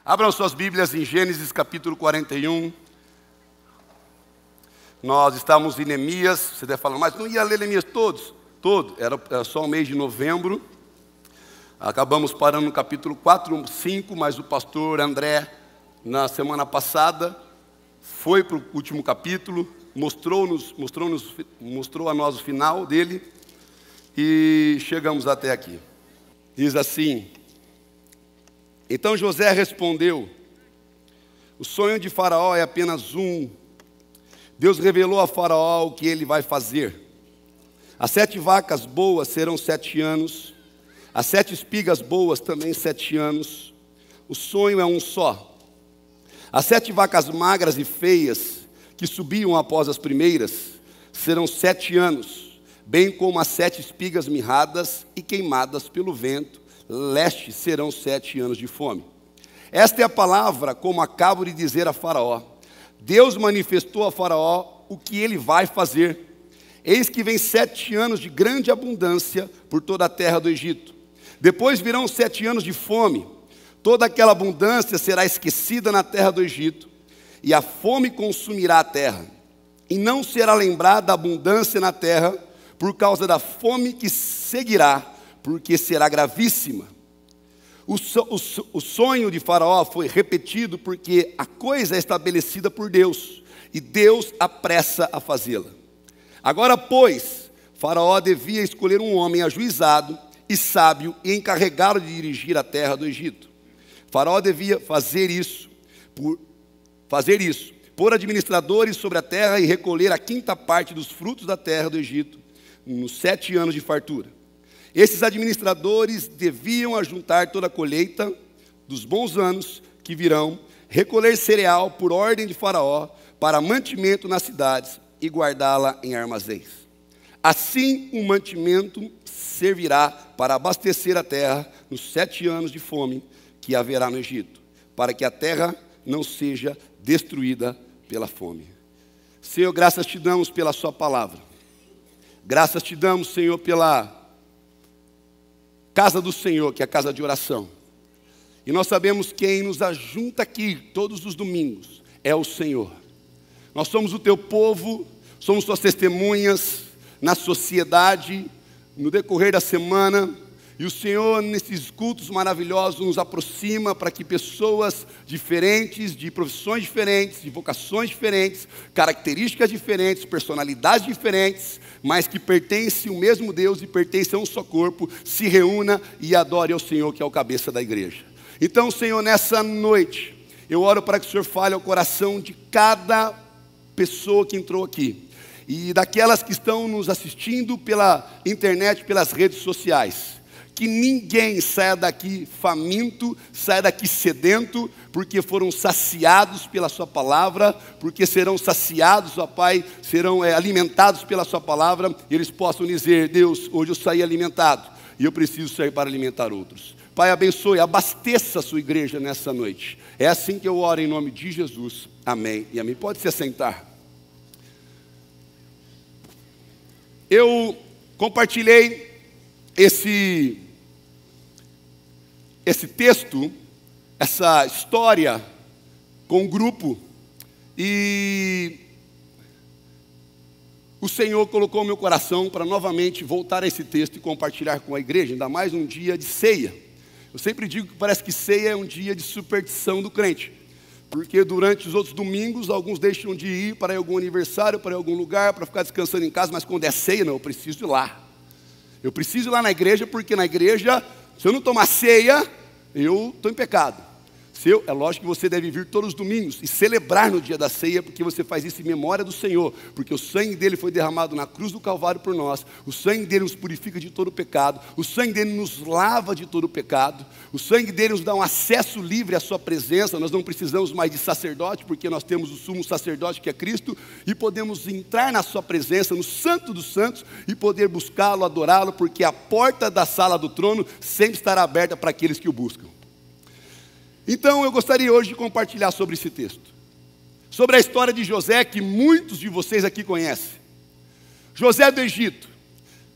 Abram suas Bíblias em Gênesis capítulo 41. Nós estamos em Neemias. Você deve falar, mas não ia ler Neemias todos? Todo. Era só o mês de novembro. Acabamos parando no capítulo 4, 5, mas o pastor André, na semana passada, foi para o último capítulo, mostrou a nós o final dele e chegamos até aqui. Diz assim: então José respondeu: o sonho de Faraó é apenas um. Deus revelou a Faraó o que ele vai fazer. As 7 vacas boas serão 7 anos, as 7 espigas boas também 7 anos. O sonho é um só. As 7 vacas magras e feias, que subiam após as primeiras, serão 7 anos, bem como as 7 espigas mirradas e queimadas pelo vento leste serão 7 anos de fome. Esta é a palavra, como acabo de dizer a Faraó. Deus manifestou a Faraó o que ele vai fazer. Eis que vem 7 anos de grande abundância por toda a terra do Egito. Depois virão 7 anos de fome. Toda aquela abundância será esquecida na terra do Egito, e a fome consumirá a terra. E não será lembrada a abundância na terra, por causa da fome que seguirá, porque será gravíssima. O sonho de Faraó foi repetido porque a coisa é estabelecida por Deus, e Deus apressa a fazê-la. Agora, pois, Faraó devia escolher um homem ajuizado e sábio e encarregá-lo de dirigir a terra do Egito. Faraó devia fazer isso, pôr administradores sobre a terra e recolher a 5ª parte dos frutos da terra do Egito, nos 7 anos de fartura. Esses administradores deviam ajuntar toda a colheita dos bons anos que virão, recolher cereal por ordem de Faraó para mantimento nas cidades e guardá-la em armazéns. Assim, o mantimento servirá para abastecer a terra nos 7 anos de fome que haverá no Egito, para que a terra não seja destruída pela fome. Senhor, graças te damos pela sua palavra. Graças te damos, Senhor, pela casa do Senhor, que é a casa de oração. E nós sabemos que quem nos ajunta aqui todos os domingos é o Senhor. Nós somos o teu povo, somos tuas testemunhas na sociedade, no decorrer da semana. E o Senhor, nesses cultos maravilhosos, nos aproxima para que pessoas diferentes, de profissões diferentes, de vocações diferentes, características diferentes, personalidades diferentes, mas que pertencem ao mesmo Deus e pertencem a um só corpo, se reúna e adore ao Senhor, que é o cabeça da igreja. Então, Senhor, nessa noite, eu oro para que o Senhor fale ao coração de cada pessoa que entrou aqui, e daquelas que estão nos assistindo pela internet, pelas redes sociais. Que ninguém saia daqui faminto, saia daqui sedento, porque foram saciados pela sua palavra, porque serão saciados, ó Pai, serão alimentados pela sua palavra, e eles possam dizer: Deus, hoje eu saí alimentado, e eu preciso sair para alimentar outros. Pai, abençoe, abasteça a sua igreja nessa noite. É assim que eu oro em nome de Jesus. Amém e amém. Pode se assentar. Eu compartilhei esse texto, essa história com um grupo, e o Senhor colocou no meu coração para novamente voltar a esse texto e compartilhar com a igreja, ainda mais num dia de ceia. Eu sempre digo que parece que ceia é um dia de superstição do crente, porque durante os outros domingos alguns deixam de ir para algum aniversário, para algum lugar, para ficar descansando em casa, mas quando é ceia, não, eu preciso ir lá. Eu preciso ir lá na igreja, porque na igreja, se eu não tomar ceia, eu estou em pecado. É lógico que você deve vir todos os domingos e celebrar no dia da ceia, porque você faz isso em memória do Senhor, porque o sangue dele foi derramado na cruz do Calvário por nós, o sangue dele nos purifica de todo o pecado, o sangue dele nos lava de todo o pecado, o sangue dele nos dá um acesso livre à sua presença. Nós não precisamos mais de sacerdote, porque nós temos o sumo sacerdote, que é Cristo, e podemos entrar na sua presença, no Santo dos Santos, e poder buscá-lo, adorá-lo, porque a porta da sala do trono sempre estará aberta para aqueles que o buscam. Então eu gostaria hoje de compartilhar sobre esse texto, sobre a história de José, que muitos de vocês aqui conhecem. José do Egito.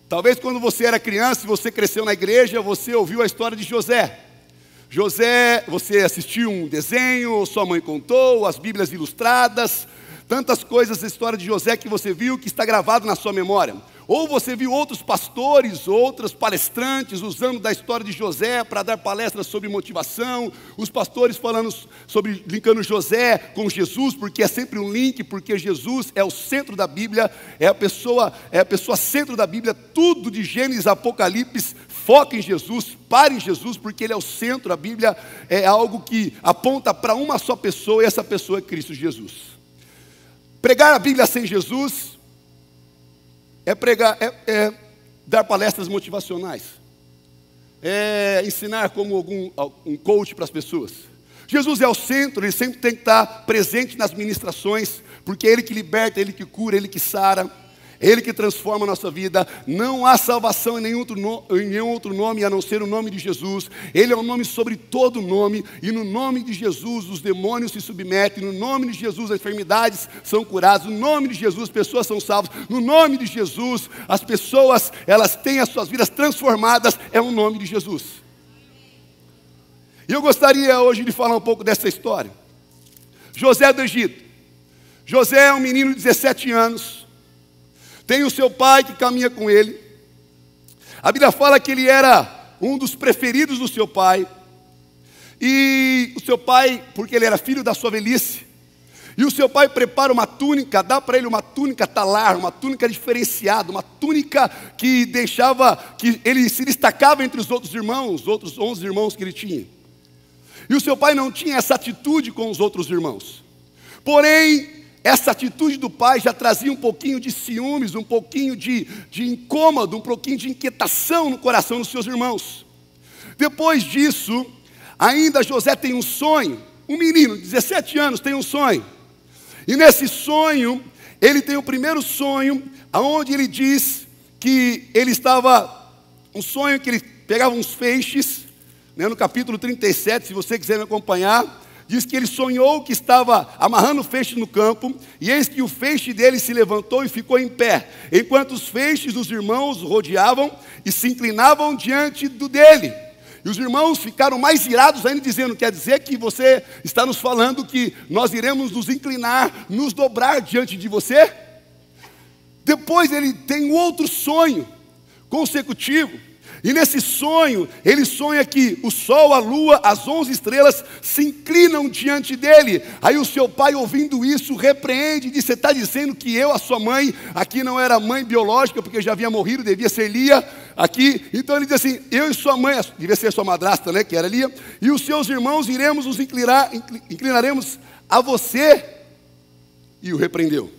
Talvez quando você era criança e você cresceu na igreja, você ouviu a história de José. José, você assistiu um desenho, ou sua mãe contou, as Bíblias ilustradas, tantas coisas da história de José que você viu que está gravado na sua memória. Ou você viu outros pastores, outros palestrantes usando da história de José para dar palestras sobre motivação, os pastores falando sobre, linkando José com Jesus, porque é sempre um link, porque Jesus é o centro da Bíblia, é a pessoa centro da Bíblia, tudo de Gênesis a Apocalipse foca em Jesus, para em Jesus, porque Ele é o centro. A Bíblia é algo que aponta para uma só pessoa, e essa pessoa é Cristo Jesus. Pregar a Bíblia sem Jesus é dar palestras motivacionais, é ensinar como um coach para as pessoas. Jesus é o centro, Ele sempre tem que estar presente nas ministrações, porque é Ele que liberta, é Ele que cura, é Ele que sara, é Ele que transforma a nossa vida. Não há salvação em nenhum outro nome a não ser o nome de Jesus. Ele é o nome sobre todo nome, e no nome de Jesus os demônios se submetem, no nome de Jesus as enfermidades são curadas, no nome de Jesus as pessoas são salvas, no nome de Jesus as pessoas, elas têm as suas vidas transformadas, é o nome de Jesus. E eu gostaria hoje de falar um pouco dessa história. José do Egito. José é um menino de 17 anos, tem o seu pai que caminha com ele. A Bíblia fala que ele era um dos preferidos do seu pai. E o seu pai, porque ele era filho da sua velhice, e o seu pai prepara uma túnica, dá para ele uma túnica talar, uma túnica diferenciada, uma túnica que deixava, que ele se destacava entre os outros irmãos, os outros 11 irmãos que ele tinha. E o seu pai não tinha essa atitude com os outros irmãos. Porém, essa atitude do pai já trazia um pouquinho de ciúmes, um pouquinho de incômodo, um pouquinho de inquietação no coração dos seus irmãos. Depois disso, ainda José tem um sonho. Um menino de 17 anos tem um sonho. E nesse sonho, ele tem o primeiro sonho, onde ele diz que ele estava... Um sonho que ele pegava uns feixes, né, no capítulo 37, se você quiser me acompanhar... Diz que ele sonhou que estava amarrando feixes no campo, e eis que o feixe dele se levantou e ficou em pé, enquanto os feixes dos irmãos rodeavam e se inclinavam diante do dele. E os irmãos ficaram mais irados ainda, dizendo: quer dizer que você está nos falando que nós iremos nos inclinar, nos dobrar diante de você? Depois ele tem um outro sonho consecutivo. E nesse sonho, ele sonha que o sol, a lua, as 11 estrelas se inclinam diante dele. Aí o seu pai, ouvindo isso, repreende e diz: você está dizendo que eu, a sua mãe, aqui não era mãe biológica, porque já havia morrido, devia ser Lia, aqui. Então ele diz assim: eu e sua mãe, devia ser sua madrasta, né, que era Lia, e os seus irmãos iremos nos inclinaremos a você. E o repreendeu.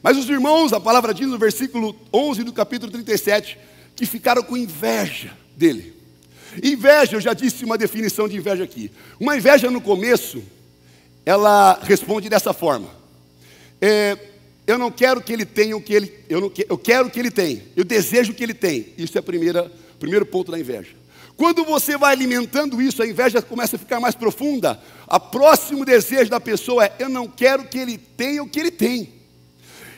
Mas os irmãos, a palavra diz no versículo 11 do capítulo 37, que ficaram com inveja dele. Inveja, eu já disse uma definição de inveja aqui. Uma inveja no começo, ela responde dessa forma: eu não quero que ele tenha o que ele... Eu quero que ele tenha, eu desejo que ele tenha. Isso é o primeiro ponto da inveja. Quando você vai alimentando isso, a inveja começa a ficar mais profunda. O próximo desejo da pessoa é: eu não quero que ele tenha o que ele tem.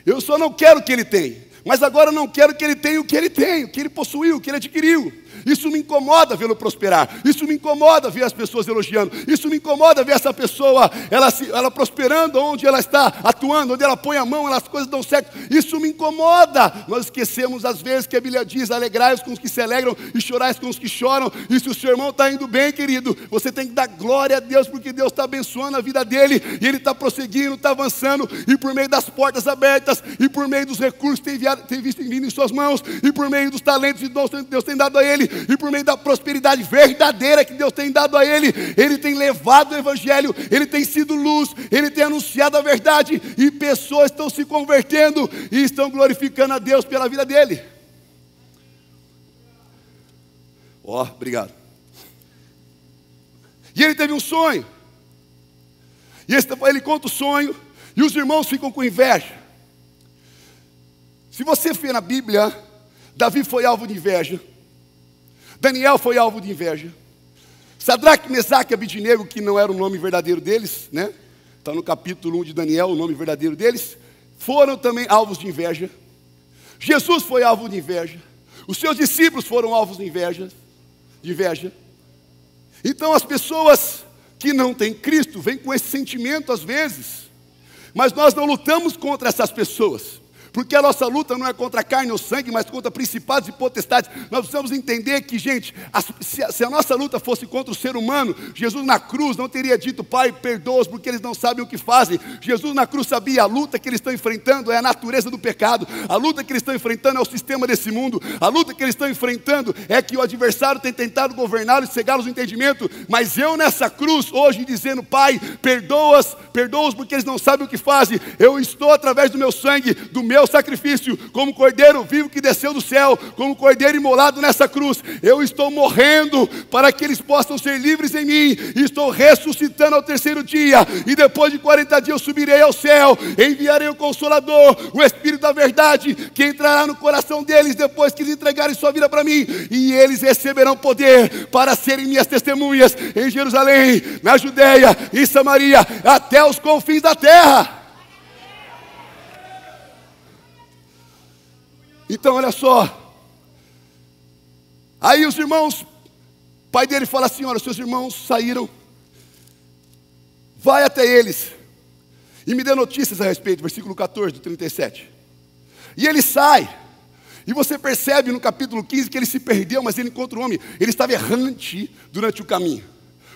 Eu só não quero que ele tenha. Mas agora eu não quero que ele tenha o que ele tem, o que ele possuiu, o que ele adquiriu. Isso me incomoda vê-lo prosperar. Isso me incomoda ver as pessoas elogiando. Isso me incomoda ver essa pessoa, ela prosperando onde ela está atuando, onde ela põe a mão, as coisas dão certo. Isso me incomoda. Nós esquecemos às vezes que a Bíblia diz: alegrai-vos com os que se alegram e chorais com os que choram. E se o seu irmão está indo bem, querido, você tem que dar glória a Deus, porque Deus está abençoando a vida dele, e ele está prosseguindo, está avançando, e por meio das portas abertas, e por meio dos recursos que tem visto vindo em suas mãos, e por meio dos talentos e dons que Deus tem dado a ele, e por meio da prosperidade verdadeira que Deus tem dado a ele, ele tem levado o evangelho, ele tem sido luz, ele tem anunciado a verdade, e pessoas estão se convertendo e estão glorificando a Deus pela vida dele. Obrigado. E ele teve um sonho, e ele conta o sonho, e os irmãos ficam com inveja. Se você ver na Bíblia, Davi foi alvo de inveja, Daniel foi alvo de inveja, Sadraque, Mesaque e Abidnego, que não era o nome verdadeiro deles, né? Está no capítulo 1 de Daniel, o nome verdadeiro deles, foram também alvos de inveja. Jesus foi alvo de inveja. Os seus discípulos foram alvos de inveja. Então as pessoas que não têm Cristo vêm com esse sentimento às vezes, mas nós não lutamos contra essas pessoas. Porque a nossa luta não é contra a carne ou sangue, mas contra principados e potestades. Nós precisamos entender que, gente, se a nossa luta fosse contra o ser humano, Jesus na cruz não teria dito: Pai, perdoa-os porque eles não sabem o que fazem. Jesus na cruz sabia: a luta que eles estão enfrentando é a natureza do pecado. A luta que eles estão enfrentando é o sistema desse mundo. A luta que eles estão enfrentando é que o adversário tem tentado governá-los e cegá-los no entendimento. Mas eu nessa cruz hoje dizendo: Pai, perdoa-os porque eles não sabem o que fazem. Eu estou através do meu sangue, do meu sacrifício, como cordeiro vivo que desceu do céu, como cordeiro imolado nessa cruz. Eu estou morrendo para que eles possam ser livres em mim, e estou ressuscitando ao terceiro dia, e depois de 40 dias eu subirei ao céu, enviarei o Consolador, o Espírito da verdade, que entrará no coração deles depois que eles entregarem sua vida para mim, e eles receberão poder para serem minhas testemunhas em Jerusalém, na Judeia, em Samaria, até os confins da terra. Então olha só, aí os irmãos, o pai dele fala assim: olha, seus irmãos saíram, vai até eles e me dê notícias a respeito, versículo 14 do 37. E ele sai, e você percebe no capítulo 15 que ele se perdeu, mas ele encontra um homem. Ele estava errante durante o caminho.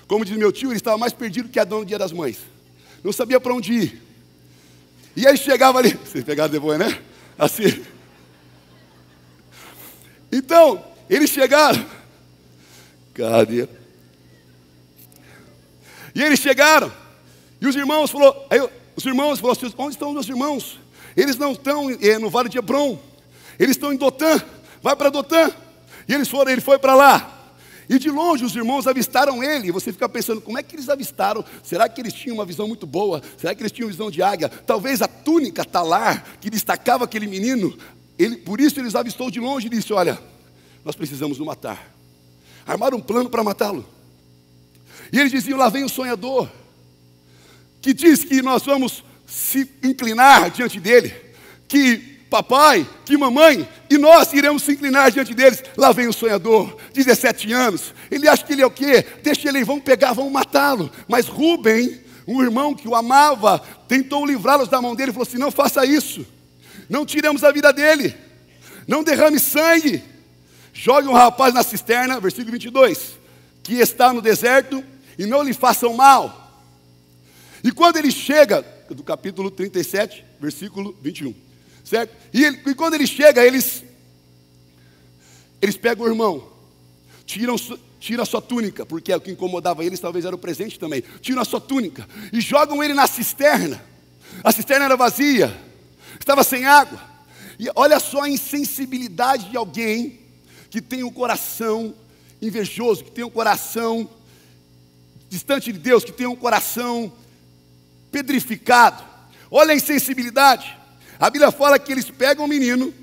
Como diz meu tio, ele estava mais perdido que Adão no dia das mães, não sabia para onde ir. E aí chegava ali, vocês pegaram depois, né? Assim. Então, eles chegaram. Cadê? E eles chegaram. E os irmãos falaram, assim: onde estão meus irmãos? Eles não estão no Vale de Hebron. Eles estão em Dotã. Vai para Dotã. E ele foi para lá. E de longe os irmãos avistaram ele. E você fica pensando: como é que eles avistaram? Será que eles tinham uma visão muito boa? Será que eles tinham visão de águia? Talvez a túnica talar que destacava aquele menino. Por isso eles avistou de longe e disse: olha, nós precisamos o matar. Armaram um plano para matá-lo. E eles diziam: lá vem o sonhador, que diz que nós vamos se inclinar diante dele, que papai, que mamãe, e nós iremos se inclinar diante deles. Lá vem o sonhador, 17 anos, ele acha que ele é o quê? Deixa ele, vão pegar, vão matá-lo. Mas Rubem, um irmão que o amava, tentou livrá-los da mão dele e falou assim: não faça isso. Não tiremos a vida dele, não derrame sangue, jogue um rapaz na cisterna, versículo 22, que está no deserto, e não lhe façam mal. E quando ele chega, do capítulo 37, versículo 21, certo? E quando ele chega, eles pegam o irmão, tiram a sua túnica, porque o que incomodava eles talvez era o presente também, tiram a sua túnica, e jogam ele na cisterna. A cisterna era vazia, estava sem água. E olha só a insensibilidade de alguém que tem um coração invejoso, que tem um coração distante de Deus, que tem um coração pedrificado. Olha a insensibilidade. A Bíblia fala que eles pegam o menino,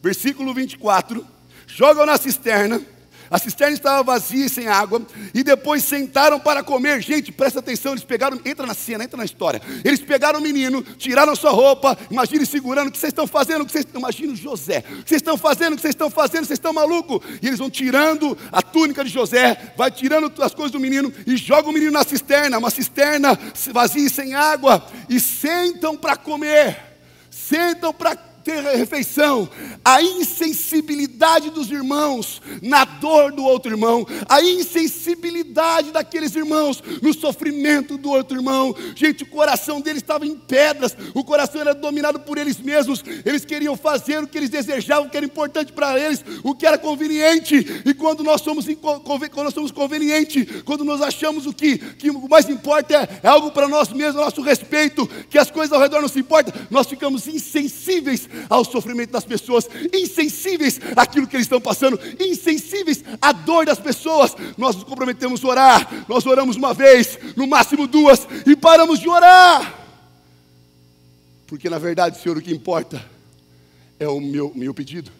versículo 24, jogam na cisterna. A cisterna estava vazia e sem água, e depois sentaram para comer. Gente, presta atenção, eles pegaram, entra na cena, entra na história. Eles pegaram o menino, tiraram sua roupa, imagine segurando: o que vocês estão fazendo? Imagina José: o que vocês estão fazendo? O que vocês estão fazendo? Vocês estão malucos? E eles vão tirando a túnica de José, vai tirando as coisas do menino, e jogam o menino na cisterna, uma cisterna vazia e sem água, e sentam para comer, sentam para ter refeição. A insensibilidade dos irmãos na dor do outro irmão, a insensibilidade daqueles irmãos no sofrimento do outro irmão. Gente, o coração deles estava em pedras, o coração era dominado por eles mesmos. Eles queriam fazer o que eles desejavam, o que era importante para eles, o que era conveniente. E quando nós somos convenientes, quando nós achamos que o mais importa é algo para nós mesmos, a nosso respeito, que as coisas ao redor não se importam, nós ficamos insensíveis ao sofrimento das pessoas, insensíveis àquilo que eles estão passando, insensíveis à dor das pessoas. Nós nos comprometemos a orar, nós oramos uma vez, no máximo duas, e paramos de orar, porque na verdade, Senhor, o que importa é o meu pedido,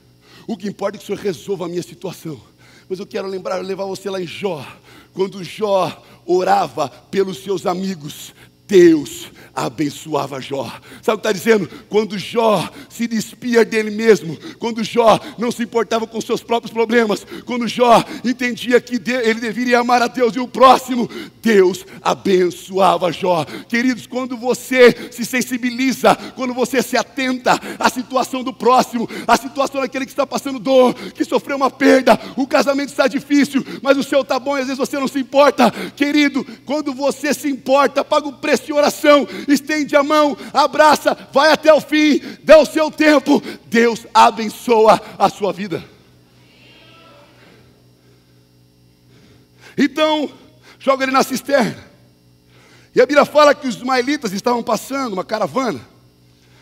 o que importa é que o Senhor resolva a minha situação. Mas eu quero levar você lá em Jó, quando Jó orava pelos seus amigos, Deus abençoava Jó. Sabe o que está dizendo? Quando Jó se despia dele mesmo, quando Jó não se importava com seus próprios problemas, quando Jó entendia que ele deveria amar a Deus e o próximo, Deus abençoava Jó. Queridos, quando você se sensibiliza, quando você se atenta à situação do próximo, à situação daquele que está passando dor, que sofreu uma perda, o casamento está difícil, mas o seu está bom e às vezes você não se importa. Querido, quando você se importa, paga o preço de oração, estende a mão, abraça, vai até o fim, dê o seu tempo, Deus abençoa a sua vida. Então, joga ele na cisterna. E a Bíblia fala que os ismaelitas estavam passando, uma caravana,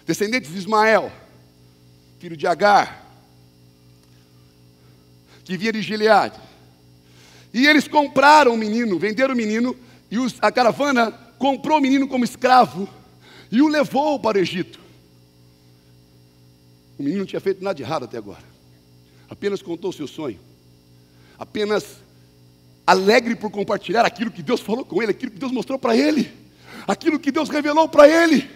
descendentes de Ismael, filho de Agar, que vinha de Gileade. E eles compraram o menino, venderam o menino, e a caravana comprou o menino como escravo e o levou para o Egito. O menino não tinha feito nada de errado até agora. Apenas contou o seu sonho. Apenas alegre por compartilhar aquilo que Deus falou com ele, aquilo que Deus mostrou para ele, aquilo que Deus revelou para ele.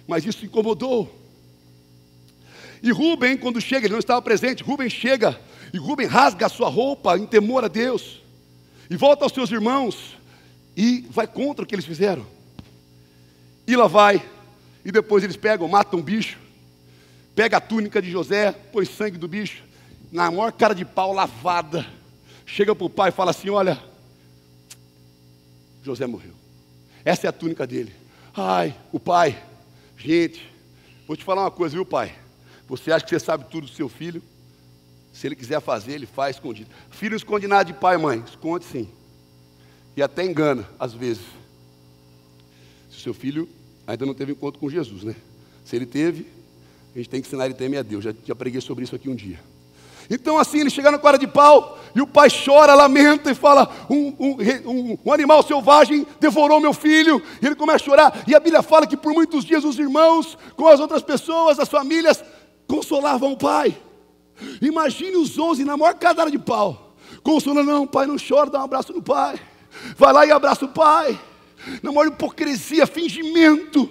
Mas isso incomodou. E Rúben, quando chega, ele não estava presente, Rúben chega, e Rúben rasga a sua roupa em temor a Deus, e volta aos seus irmãos, e vai contra o que eles fizeram. E lá vai, e depois eles matam um bicho, pega a túnica de José, põe sangue do bicho, na maior cara de pau, lavada, chega para o pai e fala assim: olha, José morreu, essa é a túnica dele. Ai, o pai, gente, vou te falar uma coisa, viu, pai? Você acha que você sabe tudo do seu filho? Se ele quiser fazer, ele faz escondido. Filho não esconde nada de pai e mãe, esconde sim. E até engana, às vezes. Se o seu filho ainda não teve encontro com Jesus, né? Se ele teve, a gente tem que ensinar ele a temer a Deus. Já preguei sobre isso aqui um dia. Então assim, ele chega na cara de pau, e o pai chora, lamenta e fala: um animal selvagem devorou meu filho. E ele começa a chorar, e a Bíblia fala que por muitos dias os irmãos, com as outras pessoas, as famílias, consolavam o pai. Imagine os 11 na maior cara de pau, consolando: não, pai, não chora, dá um abraço no pai. Vai lá e abraça o pai, na maior hipocrisia, fingimento,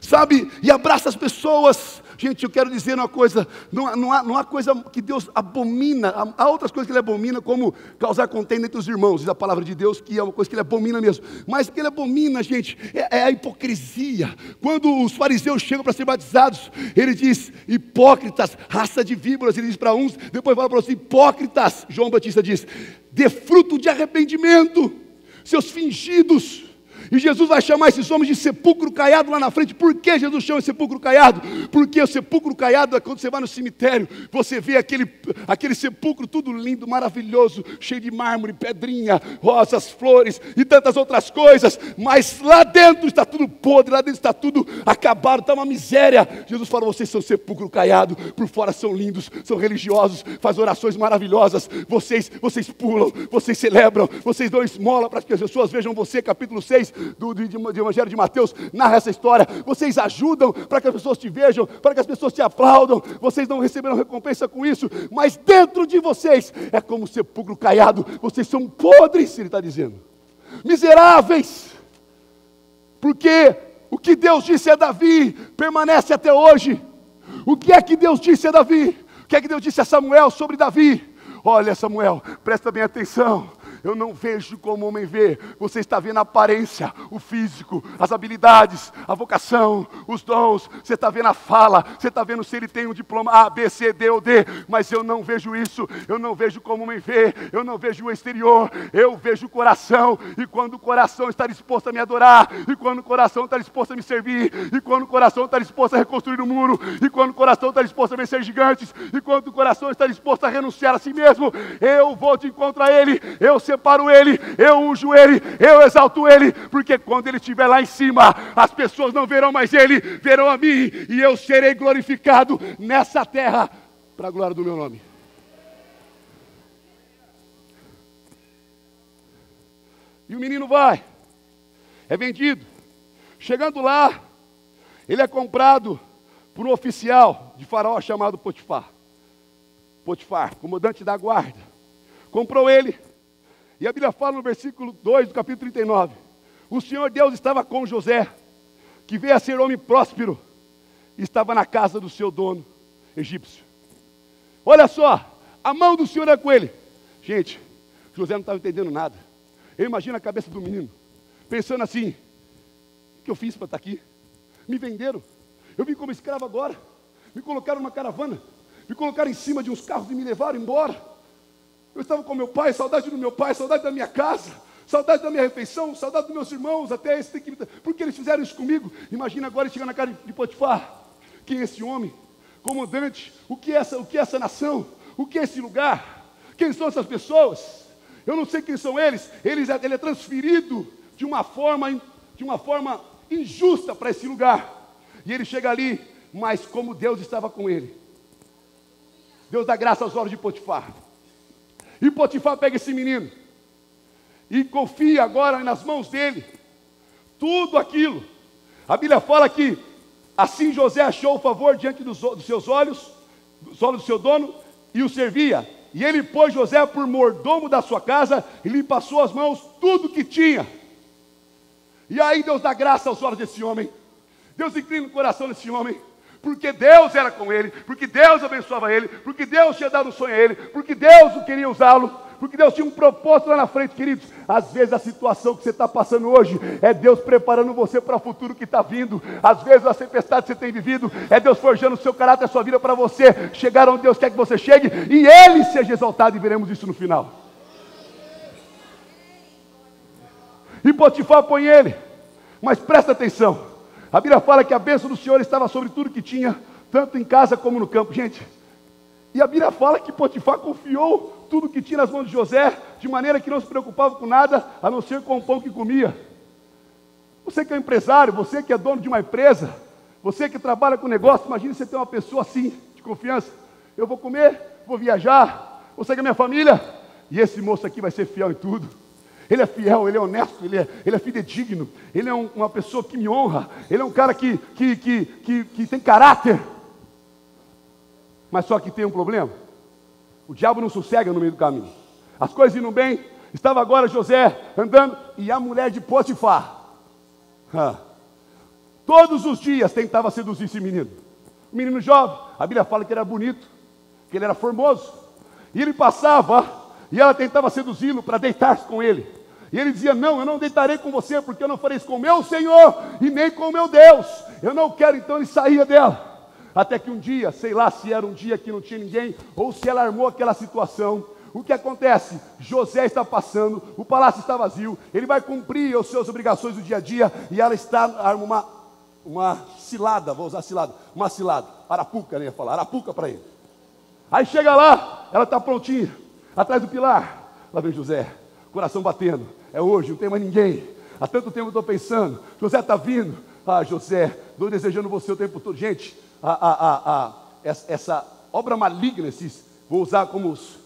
sabe? E abraça as pessoas. Gente, eu quero dizer uma coisa, não há coisa que Deus abomina, há outras coisas que Ele abomina, como causar contenda entre os irmãos, diz a palavra de Deus, que é uma coisa que Ele abomina mesmo. Mas o que Ele abomina, gente, é a hipocrisia. Quando os fariseus chegam para ser batizados, Ele diz: hipócritas, raça de víboras. Ele diz para uns, depois fala para os hipócritas. João Batista diz: dê fruto de arrependimento, seus fingidos. E Jesus vai chamar esses homens de sepulcro caiado lá na frente. Por que Jesus chama de sepulcro caiado? Porque o sepulcro caiado é quando você vai no cemitério, você vê aquele sepulcro tudo lindo, maravilhoso, cheio de mármore, pedrinha, rosas, flores e tantas outras coisas, mas lá dentro está tudo podre, lá dentro está tudo acabado, está uma miséria. Jesus fala: vocês são sepulcro caiado, por fora são lindos, são religiosos, fazem orações maravilhosas, vocês pulam, vocês celebram, vocês dão esmola para que as pessoas vejam você. Capítulo 6 do Evangelho de Mateus narra essa história. Vocês ajudam para que as pessoas te vejam, para que as pessoas te aplaudam. Vocês não receberam recompensa com isso, mas dentro de vocês é como um sepulcro caiado. Vocês são podres, ele está dizendo, miseráveis, porque o que Deus disse a Davi permanece até hoje. O que é que Deus disse a Davi? O que é que Deus disse a Samuel sobre Davi? Olha, Samuel, presta bem atenção. Eu não vejo como o homem vê. Você está vendo a aparência, o físico, as habilidades, a vocação, os dons. Você está vendo a fala, você está vendo se ele tem um diploma A, B, C, D ou D. Mas eu não vejo isso. Eu não vejo como o homem vê. Eu não vejo o exterior. Eu vejo o coração. E quando o coração está disposto a me adorar, e quando o coração está disposto a me servir, e quando o coração está disposto a reconstruir o muro, e quando o coração está disposto a vencer gigantes, e quando o coração está disposto a renunciar a si mesmo, eu vou de encontro a ele. Eu separo ele, eu unjo ele, eu exalto ele, porque quando ele estiver lá em cima, as pessoas não verão mais ele, verão a mim, e eu serei glorificado nessa terra, para a glória do meu nome. E o menino vai, é vendido. Chegando lá, ele é comprado por um oficial de Faraó chamado Potifar. Potifar, comandante da guarda, comprou ele. E a Bíblia fala no versículo 2 do capítulo 39, O Senhor Deus estava com José, que veio a ser homem próspero, e estava na casa do seu dono egípcio. Olha só, a mão do Senhor é com ele. Gente, José não estava entendendo nada. Eu imagino a cabeça do menino, pensando assim: o que eu fiz para estar aqui? Me venderam, eu vim como escravo agora, me colocaram numa caravana, me colocaram em cima de uns carros e me levaram embora. Eu estava com meu pai, saudade do meu pai, saudade da minha casa, saudade da minha refeição, saudade dos meus irmãos, até esse tem que... Por que eles fizeram isso comigo? Imagina agora ele chegando na casa de Potifar. Quem é esse homem? Comandante, o que é essa nação? O que é esse lugar? Quem são essas pessoas? Eu não sei quem são eles. Ele é transferido de uma forma injusta para esse lugar. E ele chega ali, mas como Deus estava com ele, Deus dá graça aos olhos de Potifar. E Potifar pega esse menino e confia agora nas mãos dele tudo aquilo. A Bíblia fala que assim José achou o favor diante dos seus olhos, dos olhos do seu dono, e o servia. E ele pôs José por mordomo da sua casa e lhe passou às mãos tudo que tinha. E aí Deus dá graça aos olhos desse homem. Deus inclina o coração desse homem, porque Deus era com ele, porque Deus abençoava ele, porque Deus tinha dado um sonho a ele, porque Deus o queria usá-lo, porque Deus tinha um propósito lá na frente, queridos. Às vezes a situação que você está passando hoje é Deus preparando você para o futuro que está vindo. Às vezes a tempestade que você tem vivido é Deus forjando o seu caráter, a sua vida para você chegar onde Deus quer que você chegue e Ele seja exaltado, e veremos isso no final. E Potifar põe ele, mas presta atenção, a Bíblia fala que a bênção do Senhor estava sobre tudo que tinha, tanto em casa como no campo. Gente, e a Bíblia fala que Potifar confiou tudo que tinha nas mãos de José, de maneira que não se preocupava com nada, a não ser com o pão que comia. Você que é empresário, você que é dono de uma empresa, você que trabalha com negócio, imagine você ter uma pessoa assim, de confiança. Eu vou comer, vou viajar, vou sair com a minha família, e esse moço aqui vai ser fiel em tudo. Ele é fiel, ele é honesto, ele é fidedigno, ele é uma pessoa que me honra, ele é um cara que tem caráter. Mas só que tem um problema: o diabo não sossega no meio do caminho. As coisas iam bem, estava agora José andando, e a mulher de Potifar, todos os dias tentava seduzir esse menino. Um menino jovem, a Bíblia fala que era bonito, que ele era formoso, e ele passava, e ela tentava seduzi-lo para deitar-se com ele. E ele dizia: não, eu não deitarei com você, porque eu não farei isso com o meu Senhor, e nem com o meu Deus. Eu não quero. Então ele saía dela. Até que um dia, sei lá se era um dia que não tinha ninguém, ou se ela armou aquela situação. O que acontece? José está passando, o palácio está vazio, ele vai cumprir as suas obrigações do dia a dia, e ela arma uma cilada, vou usar cilada, uma cilada, arapuca, né, ia falar, arapuca para ele. Aí chega lá, ela está prontinha, atrás do pilar, lá vem José, coração batendo, é hoje, não tem mais ninguém, há tanto tempo eu estou pensando, José está vindo, José, estou desejando você o tempo todo. Gente, essa obra maligna, vou usar como os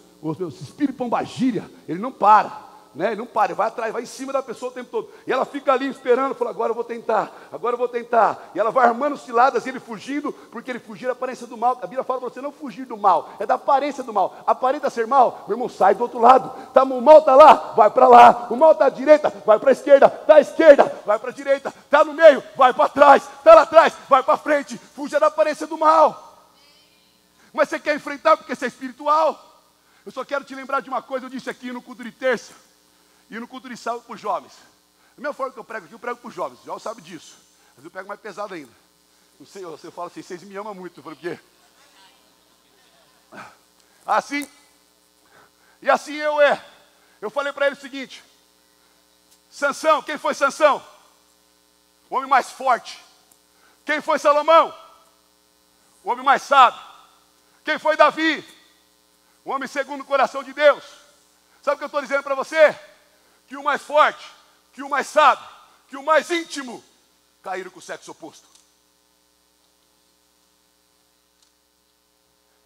espírito pombagíria, ele não para, né? Ele não para, ele vai atrás, vai em cima da pessoa o tempo todo, e ela fica ali esperando, fala: agora eu vou tentar, e ela vai armando ciladas, e ele fugindo, porque ele fugir da aparência do mal. A Bíblia fala para você não fugir do mal, é da aparência do mal. Aparenta ser mal, meu irmão, sai do outro lado, o mal está lá, vai para lá, o mal está à direita, vai para a esquerda, está à esquerda, vai para a direita, está no meio, vai para trás, está lá atrás, vai para frente, fuja da aparência do mal. Mas você quer enfrentar porque você é espiritual. Eu só quero te lembrar de uma coisa, eu disse aqui no culto de terça e no culto de sábado para os jovens. A minha forma que eu prego aqui, eu prego para os jovens, já sabem disso. Mas eu pego mais pesado ainda. Não sei, você fala assim: vocês me amam muito. Eu falei: por quê? Assim, e assim eu falei para ele o seguinte: Sansão, quem foi Sansão? O homem mais forte. Quem foi Salomão? O homem mais sábio. Quem foi Davi? O homem segundo o coração de Deus. Sabe o que eu estou dizendo para você? Que o mais forte, que o mais sábio, que o mais íntimo caíram com o sexo oposto.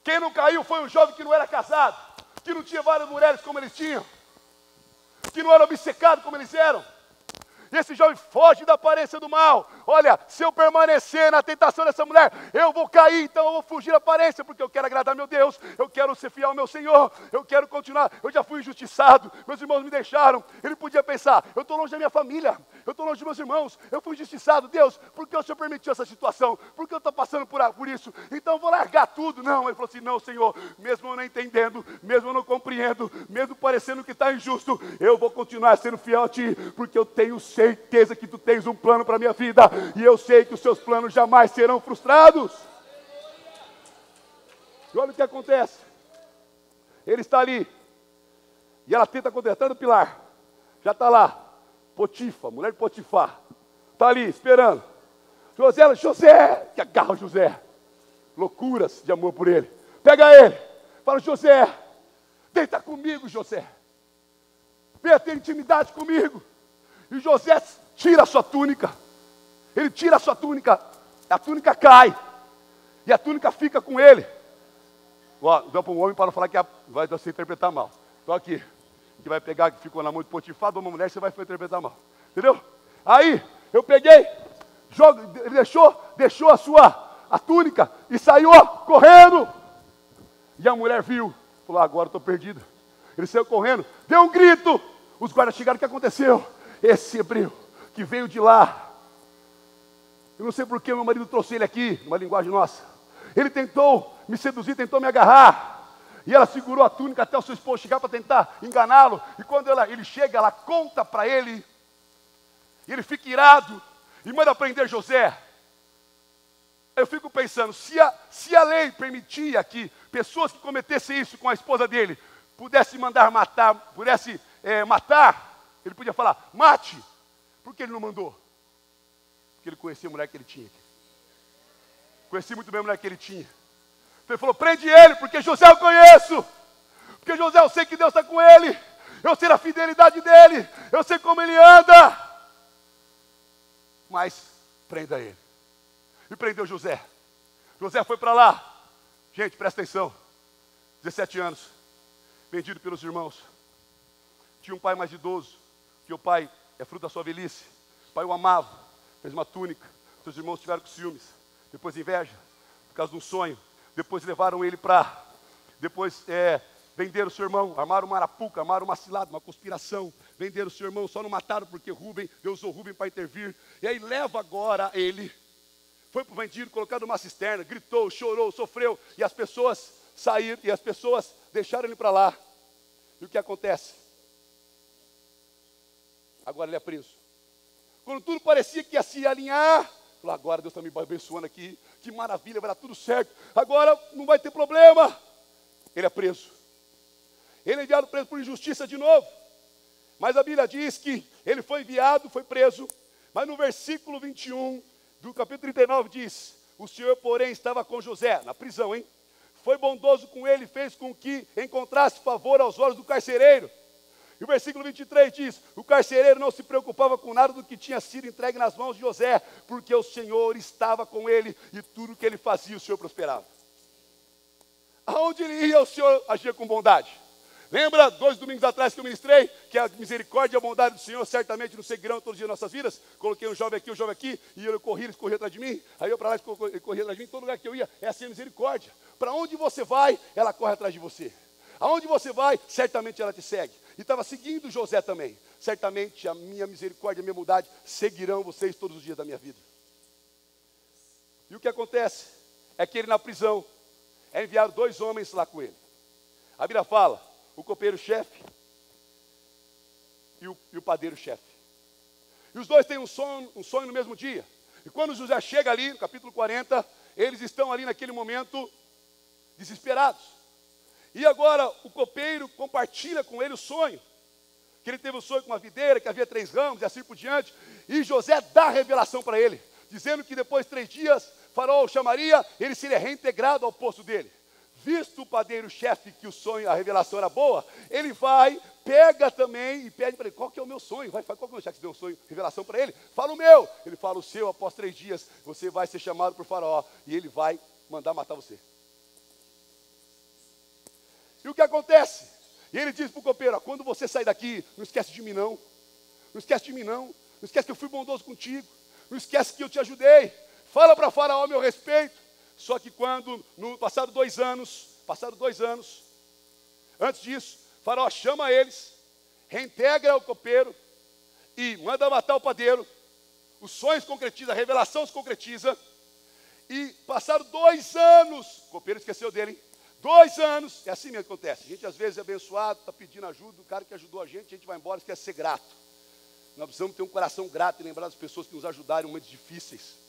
Quem não caiu foi um jovem que não era casado, que não tinha várias mulheres como eles tinham, que não era obcecado como eles eram. E esse jovem foge da aparência do mal. Olha, se eu permanecer na tentação dessa mulher, eu vou cair, então eu vou fugir da aparência, porque eu quero agradar meu Deus, eu quero ser fiel ao meu Senhor, eu quero continuar. Eu já fui injustiçado, meus irmãos me deixaram. Ele podia pensar: eu estou longe da minha família, eu estou longe dos meus irmãos, eu fui injustiçado. Deus, por que o Senhor permitiu essa situação? Por que eu estou passando por isso? Então eu vou largar tudo. Não, ele falou assim, não, Senhor, mesmo eu não entendendo, mesmo eu não compreendo, mesmo parecendo que está injusto, eu vou continuar sendo fiel a Ti, porque eu tenho certeza que Tu tens um plano para a minha vida, e eu sei que os Seus planos jamais serão frustrados. E olha o que acontece. Ele está ali, e ela tenta contratar no pilar. Já está lá, Potifar, mulher de Potifar. Está ali, esperando. José, que agarra o José. Loucuras de amor por ele. Pega ele, fala, José, deita comigo, José. Venha ter intimidade comigo. E José tira a sua túnica. Ele tira a sua túnica, a túnica cai. E a túnica fica com ele. Ó, dá para um homem para não falar que vai você interpretar mal. Estou aqui. Que vai pegar, que ficou na mão de Potifar, de uma mulher, você vai interpretar mal. Entendeu? Aí, eu peguei, ele deixou a túnica e saiu correndo. E a mulher viu, falou, agora estou perdido. Ele saiu correndo, deu um grito. Os guardas chegaram, o que aconteceu? Esse hebreu que veio de lá, eu não sei por que meu marido trouxe ele aqui, numa linguagem nossa. Ele tentou me seduzir, tentou me agarrar. E ela segurou a túnica até o seu esposo chegar para tentar enganá-lo. E quando ele chega, ela conta para ele. E ele fica irado e manda prender José. Eu fico pensando, se a lei permitia que pessoas que cometessem isso com a esposa dele pudessem mandar matar, matar, ele podia falar, mate. Por que ele não mandou? Porque ele conhecia a mulher que ele tinha. Conhecia muito bem a mulher que ele tinha. Ele falou, prende ele, porque José eu conheço. Porque José eu sei que Deus está com ele. Eu sei a fidelidade dele. Eu sei como ele anda. Mas prenda ele. E prendeu José. José foi para lá. Gente, presta atenção. 17 anos. Vendido pelos irmãos. Tinha um pai mais idoso. Que o pai é fruto da sua velhice. O pai o amava. Fez uma túnica. Seus irmãos tiveram com ciúmes. Depois inveja. Por causa de um sonho. Depois levaram ele para... Depois venderam o seu irmão. Armaram uma arapuca, armaram uma cilada, uma conspiração. Venderam o seu irmão, só não mataram porque Deus usou Rubem para intervir. E aí leva agora ele. Foi para o vendido, colocado numa cisterna. Gritou, chorou, sofreu. E as pessoas saíram, e as pessoas deixaram ele para lá. E o que acontece? Agora ele é preso. Quando tudo parecia que ia se alinhar... Falou, agora Deus está me abençoando aqui. Que maravilha, vai dar tudo certo. Agora não vai ter problema. Ele é preso. Ele é enviado preso por injustiça de novo. Mas a Bíblia diz que ele foi enviado, foi preso. Mas no versículo 21 do capítulo 39 diz, o Senhor, porém, estava com José, na prisão, hein? Foi bondoso com ele, fez com que encontrasse favor aos olhos do carcereiro. E o versículo 23 diz, o carcereiro não se preocupava com nada do que tinha sido entregue nas mãos de José, porque o Senhor estava com ele e tudo que ele fazia, o Senhor prosperava. Aonde ele ia, o Senhor agia com bondade. Lembra, 2 domingos atrás que eu ministrei, que a misericórdia e a bondade do Senhor certamente nos seguirão todos os dias das nossas vidas? Coloquei um jovem aqui, e eu corri, eles corriam atrás de mim, aí eu para lá, eles corriam atrás de mim, todo lugar que eu ia, é assim a misericórdia. Para onde você vai, ela corre atrás de você. Aonde você vai, certamente ela te segue. E estava seguindo José também. Certamente a minha misericórdia e a minha bondade seguirão vocês todos os dias da minha vida. E o que acontece é que ele na prisão é enviado 2 homens lá com ele. A Bíblia fala, o copeiro-chefe e o padeiro-chefe. E os dois têm um sonho no mesmo dia. E quando José chega ali, no capítulo 40, eles estão ali naquele momento desesperados. E agora o copeiro compartilha com ele o sonho. Que ele teve um sonho com uma videira, que havia 3 ramos e assim por diante. E José dá a revelação para ele, dizendo que depois de 3 dias, Faraó o chamaria, ele seria reintegrado ao posto dele. Visto o padeiro-chefe que o sonho, a revelação era boa, ele vai, pega também e pede para ele, qual que é o meu sonho? Qual que é o meu chefe que deu um sonho, revelação para ele? Fala o meu. Ele fala o seu, após 3 dias, você vai ser chamado por Faraó e ele vai mandar matar você. E o que acontece? E ele diz para o copeiro, quando você sair daqui, não esquece de mim não. Não esquece de mim não. Não esquece que eu fui bondoso contigo. Não esquece que eu te ajudei. Fala para Faraó a meu respeito. Só que quando, passaram 2 anos, antes disso, Faraó chama eles, reintegra o copeiro e manda matar o padeiro. Os sonhos concretiza, a revelação se concretiza. E passaram 2 anos, o copeiro esqueceu dele, hein? 2 anos, é assim mesmo que acontece. A gente às vezes é abençoado, está pedindo ajuda, o cara que ajudou a gente vai embora, esquece de ser grato. Nós precisamos ter um coração grato e lembrar das pessoas que nos ajudaram em momentos difíceis.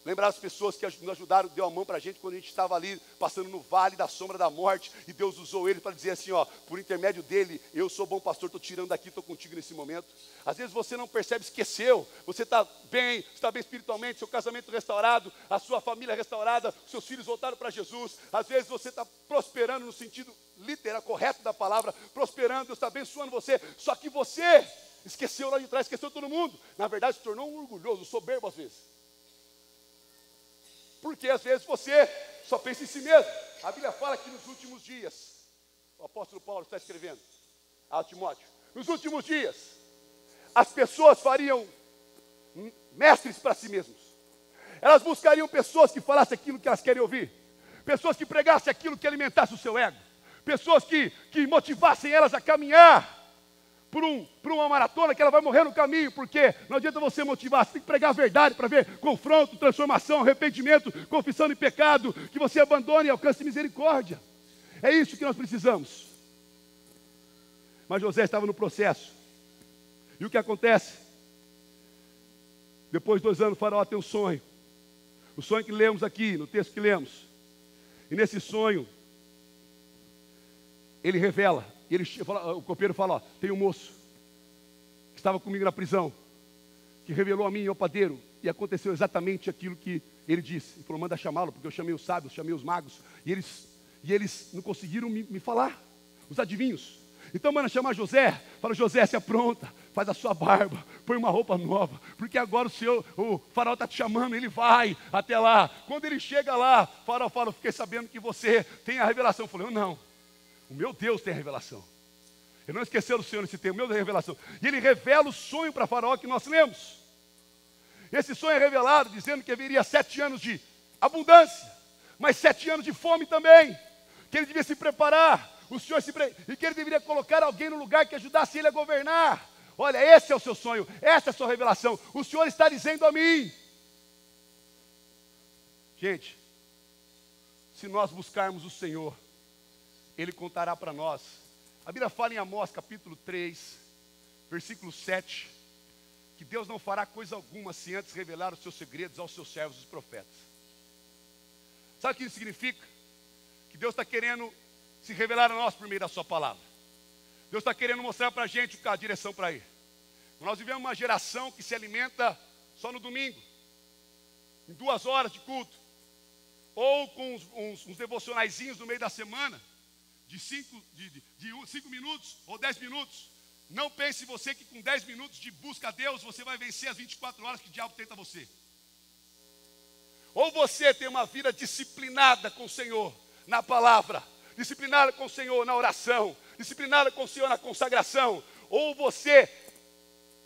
Lembrar das pessoas que nos ajudaram, deu a mão para a gente quando a gente estava ali, passando no vale da sombra da morte, e Deus usou ele para dizer assim, ó, por intermédio dele, eu sou bom pastor, estou tirando daqui, estou contigo nesse momento. Às vezes você não percebe, esqueceu, você está bem espiritualmente, seu casamento restaurado, a sua família restaurada, seus filhos voltaram para Jesus. Às vezes você está prosperando no sentido literal, correto da palavra, prosperando, Deus está abençoando você, só que você esqueceu lá de trás, esqueceu todo mundo. Na verdade se tornou um orgulhoso, soberbo às vezes. Porque às vezes você só pensa em si mesmo. A Bíblia fala que nos últimos dias, o apóstolo Paulo está escrevendo a Timóteo, nos últimos dias, as pessoas fariam mestres para si mesmos. Elas buscariam pessoas que falassem aquilo que elas querem ouvir, pessoas que pregassem aquilo que alimentasse o seu ego, pessoas que motivassem elas a caminhar por uma maratona que ela vai morrer no caminho, porque não adianta você motivar, você tem que pregar a verdade para ver confronto, transformação, arrependimento, confissão de pecado, que você abandone e alcance misericórdia. É isso que nós precisamos. Mas José estava no processo. E o que acontece? Depois de 2 anos, o faraó tem um sonho. O sonho que lemos aqui, no texto que lemos. E nesse sonho, ele revela. E o copeiro fala, ó, tem um moço que estava comigo na prisão, que revelou a mim e ao padeiro, e aconteceu exatamente aquilo que ele disse. Ele falou, manda chamá-lo, porque eu chamei os sábios, chamei os magos, e eles não conseguiram me falar, os adivinhos. Então manda chamar José, fala, José, se apronta, faz a sua barba, põe uma roupa nova, porque agora o faraó está te chamando, ele vai até lá. Quando ele chega lá, o faraó fala, eu fiquei sabendo que você tem a revelação. Eu falei, não. O meu Deus tem a revelação. Ele não esqueceu do Senhor nesse tempo, o meu Deus tem a revelação. E ele revela o sonho para Faraó que nós lemos. Esse sonho é revelado dizendo que haveria 7 anos de abundância, mas 7 anos de fome também. Que ele devia se preparar, e que ele deveria colocar alguém no lugar que ajudasse ele a governar. Olha, esse é o seu sonho, essa é a sua revelação. O Senhor está dizendo a mim. Gente, se nós buscarmos o Senhor, Ele contará para nós. A Bíblia fala em Amós capítulo 3, versículo 7, que Deus não fará coisa alguma se antes revelar os seus segredos aos seus servos, os profetas. Sabe o que isso significa? Que Deus está querendo se revelar a nós por meio da sua palavra. Deus está querendo mostrar para a gente a direção para ir. Nós vivemos uma geração que se alimenta só no domingo, em 2 horas de culto, ou com uns devocionaizinhos no meio da semana, de 5 minutos ou 10 minutos. Não pense você que com 10 minutos de busca a Deus, você vai vencer as 24 horas que o diabo tenta você. Ou você tem uma vida disciplinada com o Senhor na palavra, disciplinada com o Senhor na oração, disciplinada com o Senhor na consagração, ou você,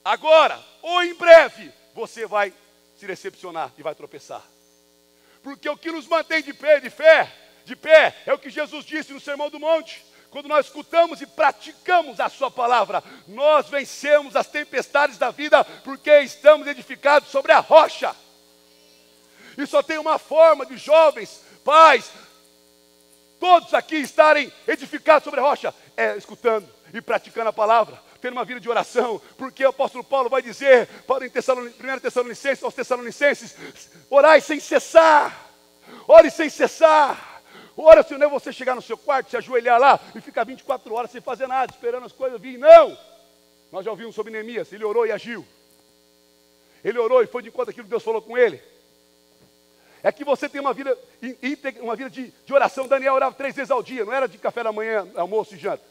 agora, ou em breve, você vai se decepcionar e vai tropeçar. Porque o que nos mantém de pé, é o que Jesus disse no Sermão do Monte. Quando nós escutamos e praticamos a sua palavra, nós vencemos as tempestades da vida, porque estamos edificados sobre a rocha. E só tem uma forma de jovens, pais, todos aqui estarem edificados sobre a rocha, é escutando e praticando a palavra, tendo uma vida de oração, porque o apóstolo Paulo vai dizer, em 1 Tessalonicenses, aos Tessalonicenses, orai sem cessar, ore sem cessar. Ora, se não é você chegar no seu quarto, se ajoelhar lá e ficar 24 horas sem fazer nada, esperando as coisas virem. Não! Nós já ouvimos sobre Neemias, ele orou e agiu. Ele orou e foi de encontro àquilo que Deus falou com ele. É que você tem uma vida íntegra, uma vida de oração. Daniel orava 3 vezes ao dia, não era de café da manhã, almoço e janta.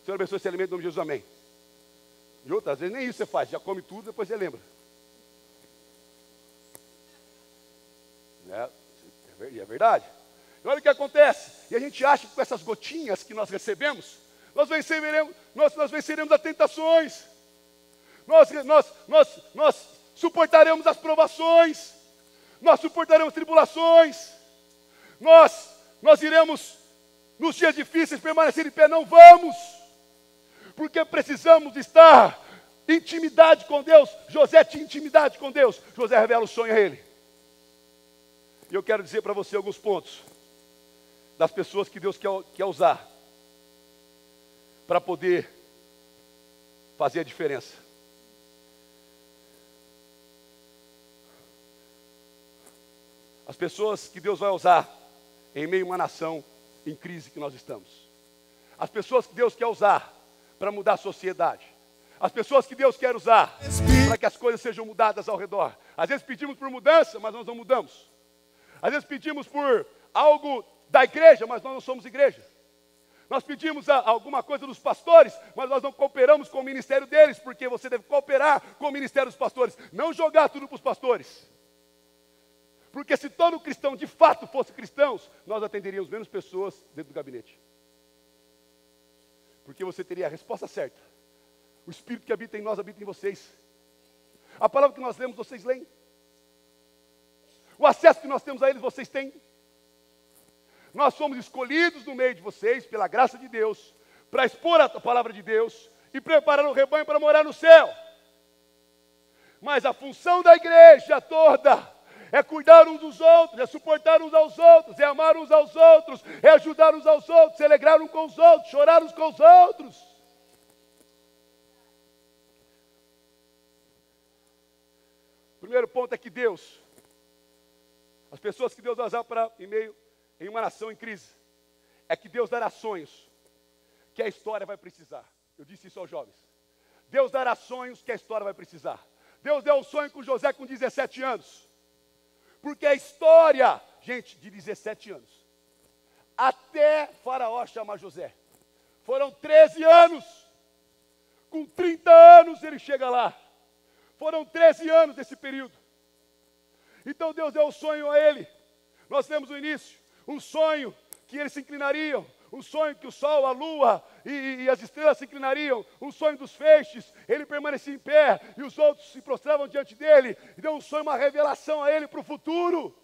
Senhor abençoe esse alimento em nome de Jesus, amém. E outras vezes nem isso você faz, já come tudo, depois você lembra. É verdade. E olha o que acontece, e a gente acha que com essas gotinhas que nós recebemos, nós venceremos as tentações, nós suportaremos as provações, nós suportaremos tribulações, nós iremos, nos dias difíceis, permanecer de pé. Não vamos, porque precisamos estar Intimidade com Deus. José tinha intimidade com Deus. José revela o sonho a ele. E eu quero dizer para você alguns pontos das pessoas que Deus quer usar para poder fazer a diferença. As pessoas que Deus vai usar em meio a uma nação em crise que nós estamos. As pessoas que Deus quer usar para mudar a sociedade. As pessoas que Deus quer usar para que as coisas sejam mudadas ao redor. Às vezes pedimos por mudança, mas nós não mudamos. Às vezes pedimos por algo da igreja, mas nós não somos igreja. Nós pedimos alguma coisa dos pastores, mas nós não cooperamos com o ministério deles, porque você deve cooperar com o ministério dos pastores, não jogar tudo para os pastores. Porque se todo cristão de fato fosse cristãos, nós atenderíamos menos pessoas dentro do gabinete. Porque você teria a resposta certa. O Espírito que habita em nós habita em vocês. A palavra que nós lemos, vocês leem. O acesso que nós temos a eles, vocês têm. Nós somos escolhidos no meio de vocês, pela graça de Deus, para expor a palavra de Deus e preparar o rebanho para morar no céu. Mas a função da igreja toda é cuidar uns dos outros, é suportar uns aos outros, é amar uns aos outros, é ajudar uns aos outros, é alegrar uns com os outros, chorar uns com os outros. O primeiro ponto é que Deus, as pessoas que Deus vai usar em uma nação em crise, é que Deus dará sonhos que a história vai precisar. Eu disse isso aos jovens. Deus dará sonhos que a história vai precisar. Deus deu um sonho com José com 17 anos. Porque a história, gente, de 17 anos, até Faraó chamar José, foram 13 anos. Com 30 anos ele chega lá. Foram 13 anos desse período. Então Deus deu um sonho a ele. Nós lemos no início, um sonho que eles se inclinariam, um sonho que o sol, a lua e as estrelas se inclinariam, um sonho dos feixes, ele permanecia em pé e os outros se prostravam diante dele, e deu um sonho, uma revelação a ele para o futuro.